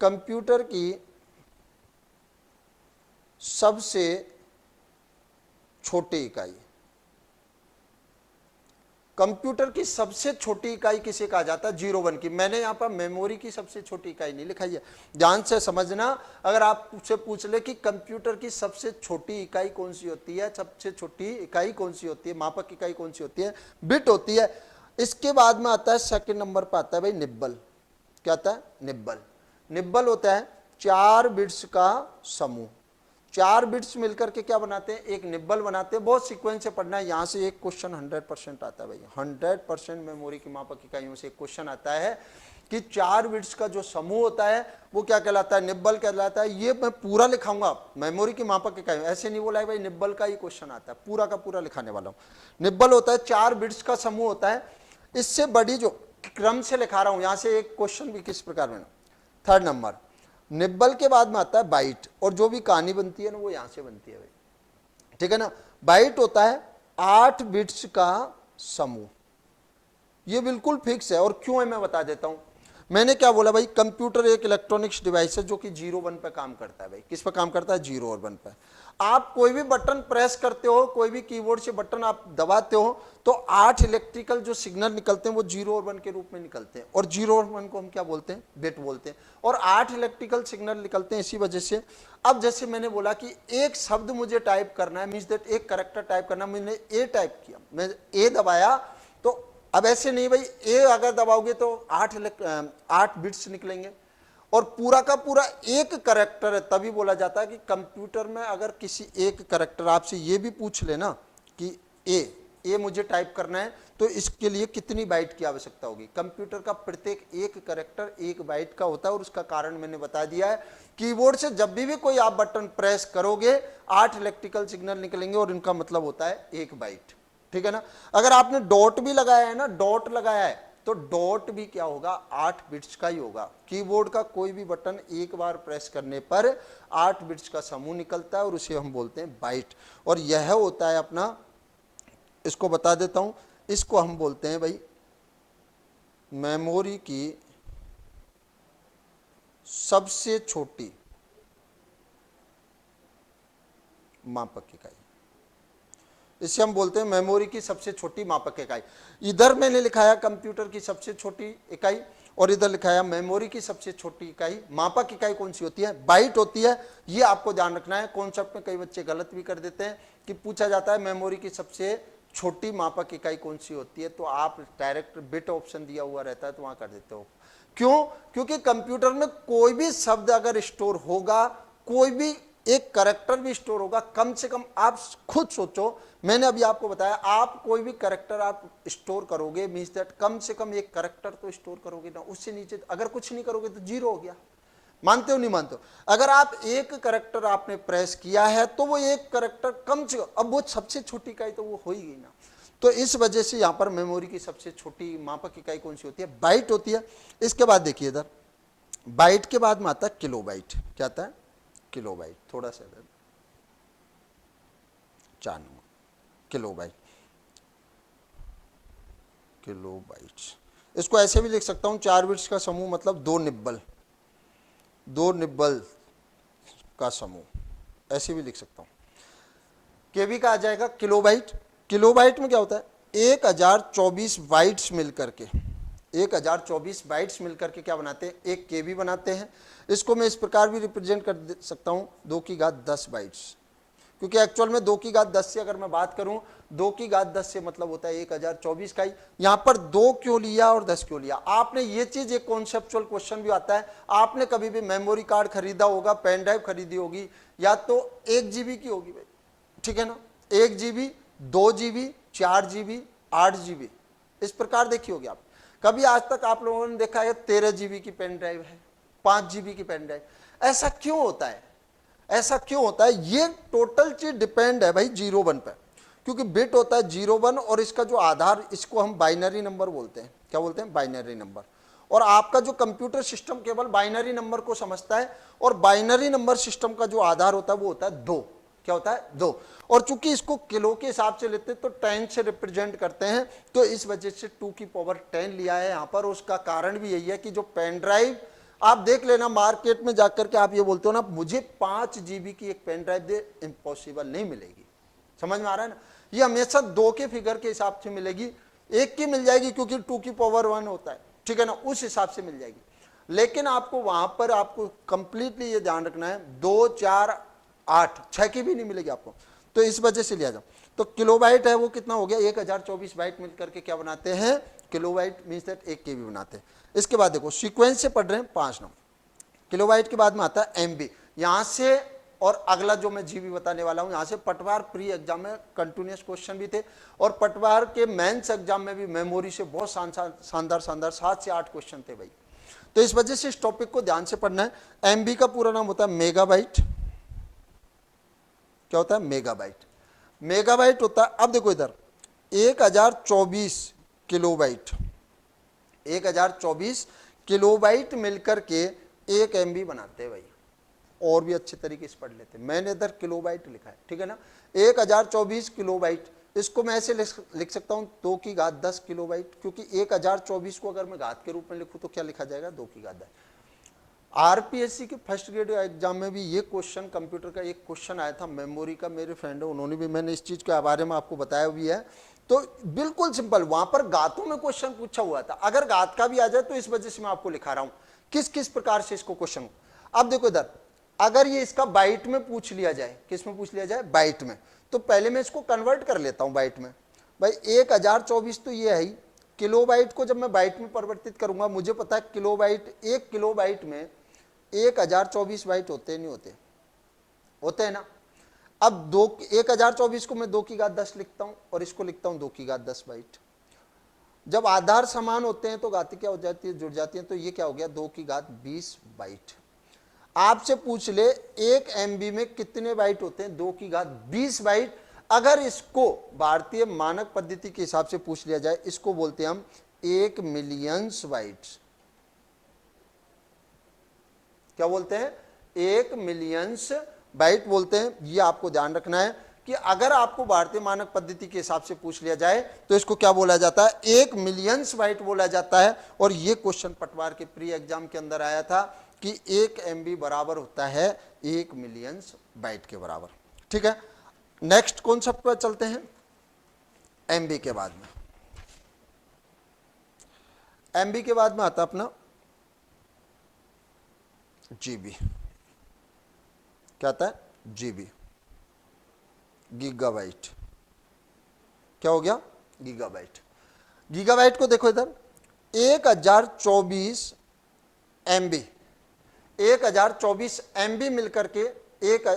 कंप्यूटर की सबसे छोटी इकाई। कंप्यूटर की सबसे छोटी इकाई किसे कहा जाता है? 0 1 की। मैंने यहां पर मेमोरी की सबसे छोटी इकाई नहीं लिखाई है, ध्यान से समझना। अगर आपसे पूछ ले कि कंप्यूटर की सबसे छोटी इकाई कौन सी होती है, सबसे छोटी इकाई कौन सी होती है, मापक इकाई कौन सी होती है? बिट होती है। इसके बाद में आता है सेकंड नंबर पर आता है भाई निब्बल। क्या आता है? निब्बल। निब्बल होता है 4 बिट्स का समूह। 4 बिट्स मिलकर के क्या बनाते हैं? एक निब्बल बनाते हैं। बहुत सीक्वेंस से पढ़ना है, यहां से एक क्वेश्चन 100% आता है भाई, 100% मेमोरी की मापक इकाइयों से एक क्वेश्चन आता है कि 4 बिट्स का जो समूह होता है वो क्या कहलाता है? निब्बल कहलाता है। ये मैं पूरा लिखाऊंगा मेमोरी की मापक इकाइयों, ऐसे नहीं बोला है भाई निब्बल का ही क्वेश्चन आता है, पूरा का पूरा लिखाने वाला हूं। निब्बल होता है 4 बिट्स का समूह होता है। इससे बड़ी जो क्रम से लिखा रहा हूं, यहां से एक क्वेश्चन भी किस प्रकार में, थर्ड नंबर। निब्बल के बाद में आता है बाइट, और जो भी कहानी बनती है ना वो यहां से बनती है भाई, ठीक है ना। बाइट होता है 8 बिट्स का समूह। ये बिल्कुल फिक्स है, और क्यों है मैं बता देता हूं। मैंने क्या बोला भाई, कंप्यूटर एक इलेक्ट्रॉनिक्स डिवाइस है जो कि 0 1 पे काम करता है भाई। किस पे काम करता है? 0 और 1 पे। आप कोई भी बटन प्रेस करते हो, कोई भी कीबोर्ड से बटन आप दबाते हो, तो 8 इलेक्ट्रिकल जो सिग्नल निकलते हैं वो 0 और 1 के रूप में निकलते हैं, और 0 और 1 को हम क्या बोलते हैं? बिट बोलते हैं। और 8 इलेक्ट्रिकल सिग्नल निकलते हैं इसी वजह से। अब जैसे मैंने बोला कि एक शब्द मुझे टाइप करना है, मीन्स दैट एक कैरेक्टर टाइप करना, मैंने ए टाइप किया, मैं ए दबाया, तो अब ऐसे नहीं भाई, ए अगर दबाओगे तो 8 बिट्स निकलेंगे, और पूरा का पूरा एक कैरेक्टर है। तभी बोला जाता है कि कंप्यूटर में अगर किसी एक कैरेक्टर आपसे ये भी पूछ लेना कि ए मुझे टाइप करना है, तो इसके लिए कितनी बाइट की आवश्यकता होगी? कंप्यूटर का प्रत्येक एक कैरेक्टर 1 बाइट का होता है, और उसका कारण मैंने बता दिया है। कीबोर्ड से जब भी कोई आप बटन प्रेस करोगे 8 इलेक्ट्रिकल सिग्नल निकलेंगे, और इनका मतलब होता है 1 बाइट, ठीक है ना। अगर आपने डॉट भी लगाया है ना, डॉट लगाया है, तो डॉट भी क्या होगा? 8 बिट्स का ही होगा। कीबोर्ड का कोई भी बटन एक बार प्रेस करने पर 8 बिट्स का समूह निकलता है, और उसे हम बोलते हैं बाइट। और यह होता है अपना, इसको बता देता हूं, इसको हम बोलते हैं भाई मेमोरी की सबसे छोटी मापक इकाई। इसे हम बोलते हैं मेमोरी की सबसे छोटी मापक इकाई। इधर मैंने लिखाया कंप्यूटर की सबसे छोटी इकाई, और इधर लिखाया मेमोरी की सबसे छोटी इकाई। मापक इकाई कौन सी होती है? बाइट होती है। ये आपको ध्यान रखना है। कॉन्सेप्ट में कई बच्चे गलत भी कर देते हैं कि पूछा जाता है मेमोरी की सबसे छोटी मापक इकाई कौन सी होती है, तो आप डायरेक्ट बिट ऑप्शन दिया हुआ रहता है तो वहां कर देते हो। क्यों? क्योंकि कंप्यूटर में कोई भी शब्द अगर स्टोर होगा, कोई भी एक कैरेक्टर भी स्टोर होगा, कम से कम आप खुद सोचो, मैंने अभी आपको बताया, आप कोई भी कैरेक्टर आप स्टोर करोगे, मींस दैट कम से कम एक कैरेक्टर तो स्टोर करोगे ना, उससे नीचे अगर कुछ नहीं करोगे तो 0 हो गया। मानते हो नहीं मानते हो? अगर आप एक कैरेक्टर आपने प्रेस किया है तो वो एक कैरेक्टर कम से कम, अब वो सबसे छोटी इकाई तो वो हो ही गई ना। तो इस वजह से यहां पर मेमोरी की सबसे छोटी मापक इकाई कौन सी होती है? बाइट होती है। इसके बाद देखिए इधर, बाइट के बाद में आता है किलोबाइट। क्या आता है? किलोबाइट। थोड़ा सा इधर 4 नंबर, किलोबाइट। किलोबाइट्स, इसको ऐसे भी लिख सकता हूं, 4 बिट्स का समूह मतलब 2 निब्बल, 2 निब्बल का समूह, ऐसे भी लिख सकता हूं। केबी का आ जाएगा किलोबाइट। किलोबाइट में क्या होता है? 1024 बाइट्स मिलकर के, 1024 बाइट्स मिलकर के क्या बनाते हैं? एक केबी बनाते हैं। इसको मैं इस प्रकार भी रिप्रेजेंट कर सकता हूं, 2 की घात 10 बाइट्स, क्योंकि एक्चुअल में 2 की घात 10 से अगर मैं बात करूं, 2 की घात 10 से मतलब होता है 1024 का ही। यहां पर 2 क्यों लिया और 10 क्यों लिया? आपने ये चीज, एक कॉन्सेप्चुअल क्वेश्चन भी आता है, आपने कभी भी मेमोरी कार्ड खरीदा होगा, पेन ड्राइव खरीदी होगी, या तो 1 GB की होगी भाई, ठीक है ना, 1 GB, 2 GB, 4 GB, 8 GB, इस प्रकार देखी होगी आप। कभी आज तक आप लोगों ने देखा है 13 GB की पेन ड्राइव है, 5 GB की पेन ड्राइव? ऐसा क्यों होता है? ऐसा क्यों होता है? ये टोटल चीज डिपेंड है भाई 0 1 पे, क्योंकि बिट होता है 0 1, और इसका जो आधार, इसको हम बाइनरी नंबर बोलते हैं। क्या बोलते हैं? Binary number. और आपका जो कंप्यूटर सिस्टम केवल बाइनरी नंबर को समझता है, और बाइनरी नंबर सिस्टम का जो आधार होता है वो होता है 2। क्या होता है 2। और चूंकि इसको किलो के हिसाब से लेते हैं तो 10 से रिप्रेजेंट करते हैं, तो इस वजह से 2 की पावर 10 लिया है यहाँ पर। उसका कारण भी यही है कि जो पेन ड्राइव आप देख लेना मार्केट में जाकर के आप ये बोलते हो ना मुझे 5 GB की एक पेन ड्राइव दे, इम्पॉसिबल नहीं मिलेगी। समझ में आ रहा है ना, ये हमेशा 2 के फिगर के हिसाब से मिलेगी, 1 की मिल जाएगी क्योंकि 2 की पावर 1 होता है, ठीक है ना, उस हिसाब से मिल जाएगी। लेकिन आपको वहां पर आपको कंप्लीटली ये ध्यान रखना है 2 4 8 6 की भी नहीं मिलेगी आपको, तो इस वजह से लिया जाओ। तो किलोबाइट है वो कितना हो गया 1024 बाइट मिलकर के क्या बनाते हैं किलोबाइट, मीन्स दैट 1 KB बनाते हैं। इसके बाद देखो सीक्वेंस से पढ़ रहे हैं 5 नंबर, किलोबाइट के बाद में आता है MB। यहां से और अगला जो मैं GB बताने वाला हूं, यहां से पटवार प्री एग्जाम में कंटिन्यूस क्वेश्चन भी थे और पटवार के मेंस एग्जाम में भी मेमोरी से बहुत शानदार 7 से 8 क्वेश्चन थे भाई। तो इस वजह से इस टॉपिक को ध्यान से पढ़ना है। MB का पूरा नाम होता है मेगाबाइट। क्या होता है मेगाबाइट, मेगाबाइट होता है। अब देखो इधर 1024 किलोबाइट, 1024 किलोबाइट मिलकर के 1 MB बनाते हैं भाई। और भी अच्छे तरीके से पढ़ लेते हैं, मैंने इधर किलोबाइट लिखा है, ठीक है ना, 1024 किलोबाइट। इसको मैं ऐसे लिख सकता हूं 2 की घात 10 किलोबाइट, क्योंकि 1024 को अगर मैं घात के रूप में लिखूं तो क्या लिखा जाएगा 2 की घात 10। RPSC के फर्स्ट ग्रेड एग्जाम में भी ये क्वेश्चन, कंप्यूटर का एक क्वेश्चन आया था मेमोरी का, मेरे फ्रेंड है उन्होंने भी, मैंने इस चीज के बारे में आपको बताया भी है। तो बिल्कुल सिंपल, वहां पर गातों में क्वेश्चन पूछा हुआ था, अगर गात का भी आ जाए तो इस वजह से मैं आपको लिखा रहा हूं किस किस प्रकार से इसको क्वेश्चन। अब देखो इधर अगर ये इसका बाइट में पूछ लिया जाए, किस में पूछ लिया जाए बाइट में, तो पहले मैं इसको कन्वर्ट कर लेता हूं बाइट में। भाई 1024 तो ये है ही, किलोबाइट को जब मैं बाइट में परिवर्तित करूंगा, मुझे पता है किलोबाइट, 1 किलोबाइट में 1024 बाइट होते नहीं होते, होते हैं ना। अब 1024 को मैं 2 की घात 10 लिखता हूं और इसको लिखता हूं 2 की घात 10 बाइट। जब आधार समान होते हैं तो घाती क्या हो जाती है, जुड़ जाती है, तो ये क्या हो गया 2 की घात 20 बाइट। आपसे पूछ ले 1 MB में कितने बाइट होते हैं, 2 की घात 20 बाइट। अगर इसको भारतीय मानक पद्धति के हिसाब से पूछ लिया जाए, इसको बोलते हैं हम 1 मिलियंस बाइट्स। क्या बोलते हैं 1 मिलियंस बाइट बोलते हैं। ये आपको ध्यान रखना है कि अगर आपको भारतीय मानक पद्धति के हिसाब से पूछ लिया जाए तो इसको क्या बोला जाता है 1 मिलियंस बाइट बोला जाता है। और ये क्वेश्चन पटवार के प्री एग्जाम के अंदर आया था कि 1 MB बराबर होता है 1 मिलियंस बाइट के बराबर, ठीक है। नेक्स्ट कॉन्सेप्ट पर चलते हैं, MB के बाद में, MB के बाद में आता अपना GB। क्या आता है GB, गीगाबाइट। क्या हो गया गीगाबाइट। गीगाबाइट को देखो इधर 1024 MB, 1024 MB मिलकर के 1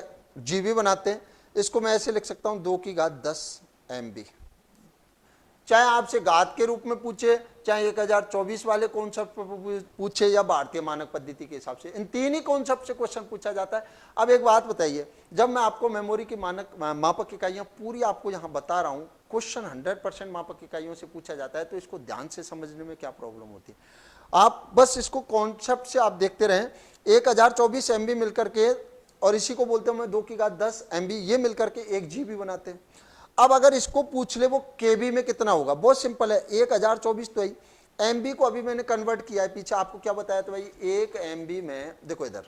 GB बनाते हैं। इसको मैं ऐसे लिख सकता हूं 2 की घात 10 MB। चाहे आपसे घात के रूप में पूछे, चाहे 1024 वाले कॉन्सेप्ट पूछे या भारतीय मानक पद्धति के हिसाब से, इन 3 ही कॉन्सेप्ट से क्वेश्चन पूछा जाता है। अब एक बात बताइए, जब मैं आपको मेमोरी की मानक मापक इकाइयां पूरी आपको यहां बता रहा हूं, क्वेश्चन 100% मापक इकाइयों से पूछा जाता है, तो इसको ध्यान से समझने में क्या प्रॉब्लम होती है। आप बस इसको कॉन्सेप्ट से आप देखते रहें। 1024 MB मिलकर के, और इसी को बोलते हैं मैं 2 की घात 10 MB, ये मिलकर के 1 GB बनाते हैं। अब अगर इसको पूछ ले वो KB में कितना होगा, बहुत सिंपल है, 1024 तो ही, MB को अभी मैंने कन्वर्ट किया है, पीछे आपको क्या बताया था भाई 1 MB में, देखो इधर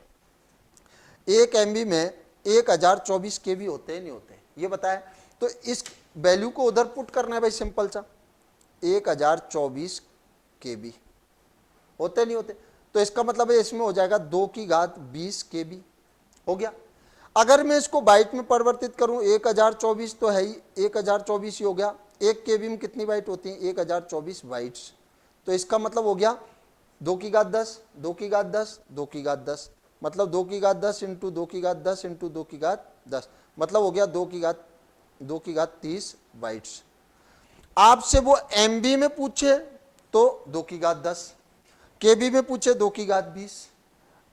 1 MB में 1024 KB होते हैं नहीं होते, ये बताया। तो इस वैल्यू को उधर पुट करना है भाई, सिंपल सा, 1024 KB होते नहीं होते, तो इसका मतलब है इसमें हो जाएगा 2 की घात 20 KB हो गया। अगर मैं इसको बाइट में परिवर्तित करूं, 1024 तो है ही, 1024 ही हो गया। 1 KB में कितनी बाइट होती हैं 1024 बाइट्स, तो इसका मतलब हो गया 2 की घात 10, 2 की घात 10, 2 की घात 10, मतलब 2 की घात 10 इंटू 2 की घात 10 इंटू 2 की घात 10, मतलब हो गया 2 की घात 30 बाइट्स। आपसे वो MB में पूछे तो 2 की घात 10, KB में पूछे 2 की घात 20,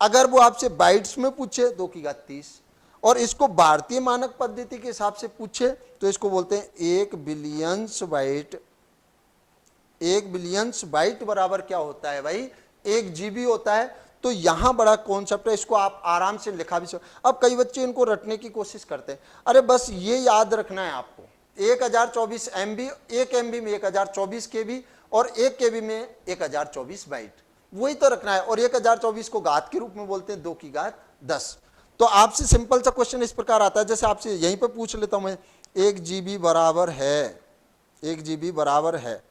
अगर वो आपसे बाइट्स में पूछे 2 की घात 30, और इसको भारतीय मानक पद्धति के हिसाब से पूछे तो इसको बोलते हैं 1 बिलियंस बाइट। 1 बिलियंस बाइट बराबर क्या होता है भाई 1 GB होता है। तो यहाँ बड़ा कॉन्सेप्ट है, इसको आप आराम से लिखा भी सकते। अब कई बच्चे इनको रटने की कोशिश करते हैं, अरे बस ये याद रखना है आपको 1024 MB, 1 MB में 1024 KB और 1 KB में 1024 बाइट, वही तो रखना है। और 1024 को घात के रूप में बोलते हैं 2 की घात 10। तो आपसे सिंपल सा क्वेश्चन इस प्रकार आता है, जैसे आपसे यहीं पे पूछ लेता हूं मैं, 1 GB बराबर है, 1 GB बराबर है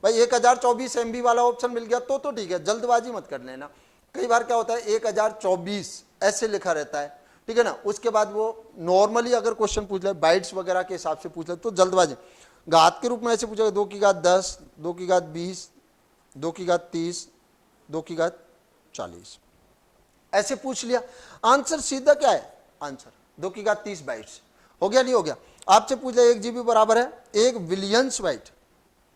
भाई 1024 MB वाला ऑप्शन मिल गया तो ठीक है, जल्दबाजी मत कर लेना। कई बार क्या होता है 1024 ऐसे लिखा रहता है, ठीक है ना, उसके बाद वो नॉर्मली अगर क्वेश्चन पूछ ले बाइट्स वगैरह के हिसाब से पूछ ले तो जल्दबाजी, घात के रूप में ऐसे पूछेगा 2 की घात 10, 2 की घात 20, 2 की घात 30, 2 की घात 40, ऐसे पूछ लिया। आंसर सीधा क्या है, आंसर 2 की घात 30 बाइट्स। हो गया नहीं हो गया? आपसे पूछ लिया 1 GB बराबर है 1 बिलियंस बाइट,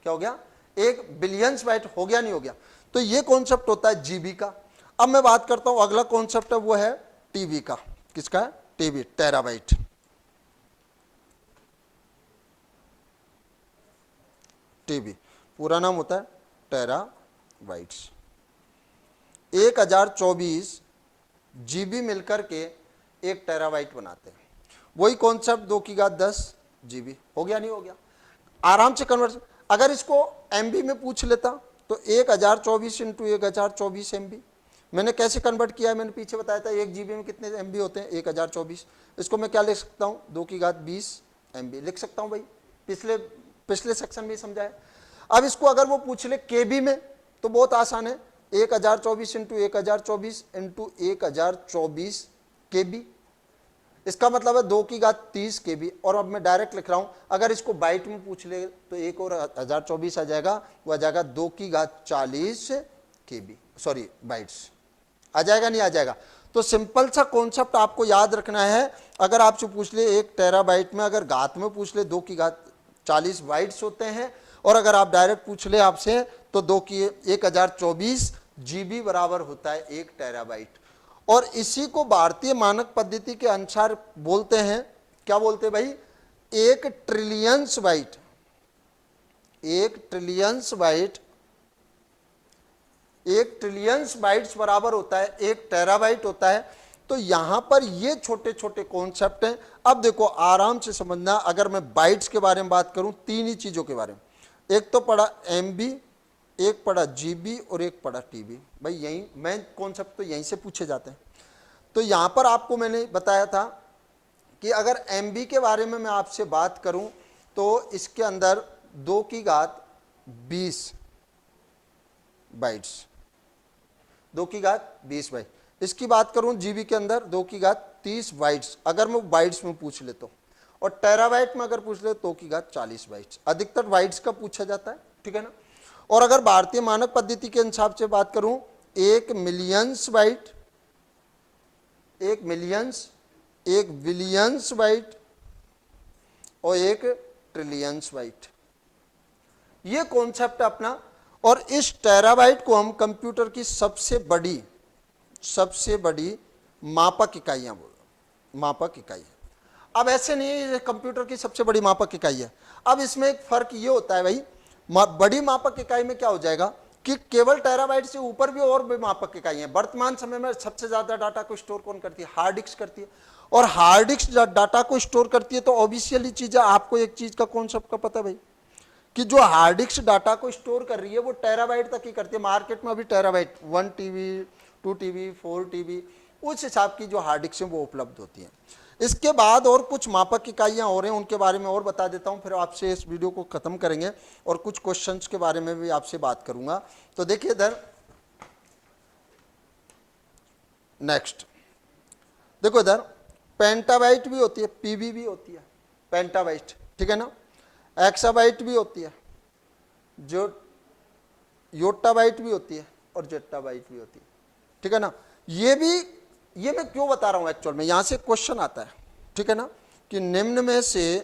क्या हो गया, 1 बिलियंस बाइट। हो गया नहीं हो गया? तो ये कॉन्सेप्ट होता है जीबी का। अब मैं बात करता हूं अगला कॉन्सेप्ट है वो है टीबी का। किसका है? TB, terabyte. टीबी पूरा नाम होता है टेराबाइट्स। 1024 जीबी मिलकर के 1 टेराबाइट बनाते हैं। वही कॉन्सेप्ट 2 की घात 10 GB। हो गया नहीं हो गया? आराम से कन्वर्ट। अगर इसको MB में पूछ लेता तो 1024 इंटू 1024 MB। मैंने कैसे कन्वर्ट किया है, मैंने पीछे बताया था 1 GB में कितने MB होते हैं, 1024। इसको मैं क्या लिख सकता हूँ, 2 की घात 20 MB लिख सकता हूँ भाई, पिछले सेक्शन में समझा है। अब इसको अगर वो पूछ ले KB में तो बहुत आसान है, 1024 इंटू 1024 इंटू 1024 KB। इसका मतलब है 2 की घात 30 KB। और अब मैं डायरेक्ट लिख रहा हूं, अगर इसको बाइट में पूछ ले तो एक और 1024 आ जाएगा, वो आ जाएगा 2 की घात 40 KB, सॉरी बाइट्स। आ जाएगा नहीं आ जाएगा? तो सिंपल सा कॉन्सेप्ट आपको याद रखना है। अगर आपसे पूछ ले 1 टेराबाइट में अगर घात में पूछ ले 2 की घात 40 बाइट्स होते हैं, और अगर आप डायरेक्ट पूछ ले आपसे तो 2 की 1024 GB बराबर होता है 1 टेराबाइट। और इसी को भारतीय मानक पद्धति के अनुसार बोलते हैं, क्या बोलते हैं भाई, 1 trillions byte. 1 trillions byte, 1 trillions bytes बराबर होता है 1 टेराबाइट होता है। तो यहां पर ये छोटे छोटे कॉन्सेप्ट हैं। अब देखो आराम से समझना, अगर मैं बाइट्स के बारे में बात करूं, 3 ही चीजों के बारे में, एक तो पढ़ा MB, एक पढ़ा GB और एक पढ़ा TB। भाई यही मेन कॉन्सेप्ट तो यहीं से पूछे जाते हैं। तो यहां पर आपको मैंने बताया था कि अगर MB के बारे में मैं आपसे बात करूं तो इसके अंदर 2 की घात 20 बाइट्स, 2 की घात 20 बाइट। इसकी बात करूं GB के अंदर 2 की घात 30 बाइट्स, अगर मैं बाइट्स में पूछ ले तो। और टेराबाइट में अगर पूछ ले 2 की घात 40 बाइट्स। अधिकतर बाइट्स का पूछा जाता है, ठीक है ना। और अगर भारतीय मानक पद्धति के हिसाब से बात करूं, 1 millions byte, 1 millions, 1 billions byte और 1 ट्रिलियंस बाइट, ये कॉन्सेप्ट अपना। और इस टेराबाइट को हम कंप्यूटर की सबसे बड़ी मापक इकाइयां बोल, मापक इकाई। अब ऐसे नहीं है कंप्यूटर की सबसे बड़ी मापक इकाई है। अब इसमें एक फर्क ये होता है भाई, बड़ी मापक इकाई में क्या हो जाएगा कि केवल टेराबाइट से ऊपर भी और भी मापक इकाई हैं। वर्तमान समय में सबसे ज्यादा डाटा को स्टोर कौन करती है, हार्ड डिस्क करती है। और हार्ड डिस्क डाटा को स्टोर करती है तो ऑब्वियसली चीज है, आपको एक चीज का कॉन्सेप्ट का पता है भाई, कि जो हार्ड डिस्क डाटा को स्टोर कर रही है वो टेराबाइट तक ही करती है। मार्केट में अभी टेराबाइट 1 TB, 2 TB, 4 TB उस हिसाब की जो हार्ड डिस्क है वो उपलब्ध होती हैं। इसके बाद और कुछ मापक इकाइयां और हैं, उनके बारे में और बता देता हूं, फिर आपसे इस वीडियो को खत्म करेंगे और कुछ क्वेश्चंस के बारे में भी आपसे बात करूंगा। तो देखिए इधर नेक्स्ट देखो, इधर पेंटाबाइट भी होती है, PB भी होती है, पेंटाबाइट, ठीक है ना। एक्साबाइट भी होती है, जो योटाबाइट भी होती है और जेटाबाइट भी होती है, ठीक है ना। ये मैं क्यों बता रहा हूं एक्चुअल में, यहां से क्वेश्चन आता है, ठीक है ना, कि निम्न में से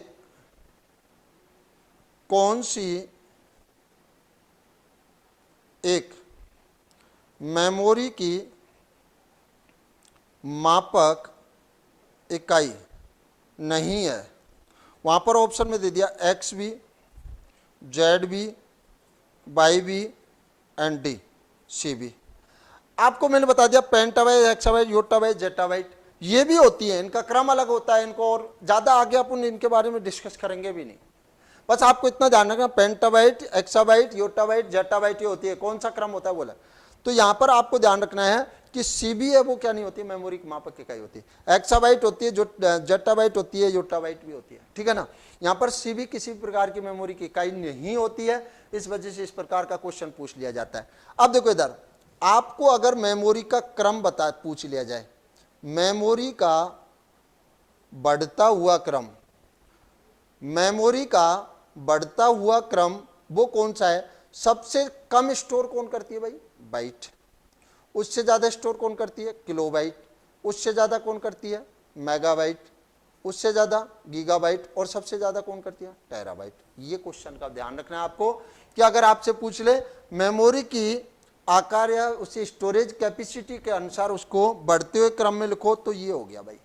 कौन सी एक मेमोरी की मापक इकाई नहीं है। वहां पर ऑप्शन में दे दिया XB, ZB, YB and CB। आपको मैंने बता दिया पेंटाबाइट, हेक्साबाइट, योटाबाइट, जेटाबाइट, ये भी होती है, इनका क्रम अलग होता है इनको, और ज्यादा आगे अपन इनके बारे में डिस्कस करेंगे भी नहीं। बस आपको इतना ध्यान रखना, पेंटाबाइट, हेक्साबाइट, योटाबाइट, जेटाबाइट ये होती है, कौन सा क्रम होता है बोला। तो यहां पर आपको ध्यान रखना है कि सीबी है वो क्या नहीं होती, मेमोरी की मापक इकाई होती है। एक्साबाइट होती है, जो जेटाबाइट होती है, योटाबाइट भी होती है, ठीक है ना। यहाँ पर सीबी किसी प्रकार की मेमोरी की इकाई नहीं होती है, इस वजह से इस प्रकार का क्वेश्चन पूछ लिया जाता है। अब देखो इधर, आपको अगर मेमोरी का क्रम बता पूछ लिया जाए, मेमोरी का बढ़ता हुआ क्रम, मेमोरी का बढ़ता हुआ क्रम वो कौन सा है, सबसे कम स्टोर कौन करती है भाई, बाइट। उससे ज्यादा स्टोर कौन करती है, किलोबाइट। उससे ज्यादा कौन करती है, मेगाबाइट। उससे ज्यादा गीगाबाइट, और सबसे ज्यादा कौन करती है, टेराबाइट। ये क्वेश्चन का ध्यान रखना है आपको कि अगर आपसे पूछ ले मेमोरी की आकार या उसी स्टोरेज कैपेसिटी के अनुसार उसको बढ़ते हुए क्रम में लिखो, तो ये हो गया भाई।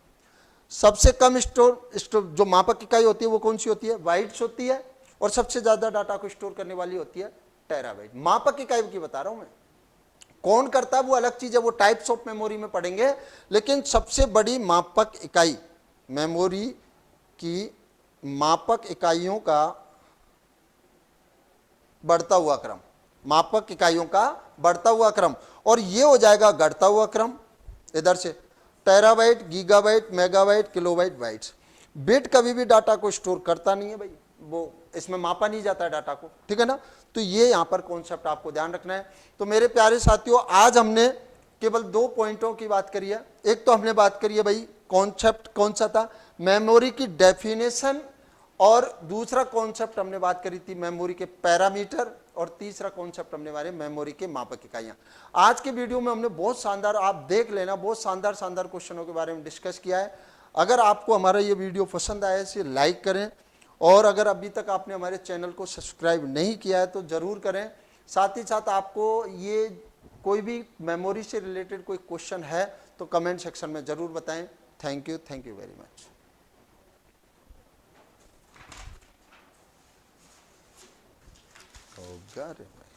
सबसे कम स्टोर जो मापक इकाई होती है वो कौन सी होती है, बाइट्स होती है, और सबसे ज्यादा डाटा को स्टोर करने वाली होती है टेराबाइट। मापक इकाई की बता रहा हूं मैं, कौन करता है वो अलग चीज है, वो टाइप्स ऑफ मेमोरी में पढ़ेंगे। लेकिन सबसे बड़ी मापक इकाई, मेमोरी की मापक इकाइयों का बढ़ता हुआ क्रम, मापक इकाइयों का बढ़ता हुआ क्रम, और ये हो जाएगा घटता हुआ क्रम इधर से, terabyte, gigabyte, megabyte, kilobyte, bytes. Bit कभी भी डाटा को स्टोर करता नहीं है भाई, वो इसमें मापा नहीं जाता है डाटा को, ठीक है ना। तो ये यहां पर कॉन्सेप्ट आपको ध्यान रखना है। तो मेरे प्यारे साथियों, आज हमने केवल 2 पॉइंटों की बात करी है। एक तो हमने बात करी है भाई, कॉन्सेप्ट कौन सा था, मेमोरी की डेफिनेशन, और दूसरा कॉन्सेप्ट हमने बात करी थी मेमोरी के पैरामीटर, और तीसरा कॉन्सेप्ट हमने बारे मेमोरी के मापक इकाइयां। आज के वीडियो में हमने बहुत शानदार, आप देख लेना, बहुत शानदार शानदार क्वेश्चनों के बारे में डिस्कस किया है। अगर आपको हमारा ये वीडियो पसंद आया इसे लाइक करें, और अगर अभी तक आपने हमारे चैनल को सब्सक्राइब नहीं किया है तो ज़रूर करें। साथ ही साथ आपको ये कोई भी मेमोरी से रिलेटेड कोई क्वेश्चन है तो कमेंट सेक्शन में ज़रूर बताएं। Thank you very much. होगा रे भाई।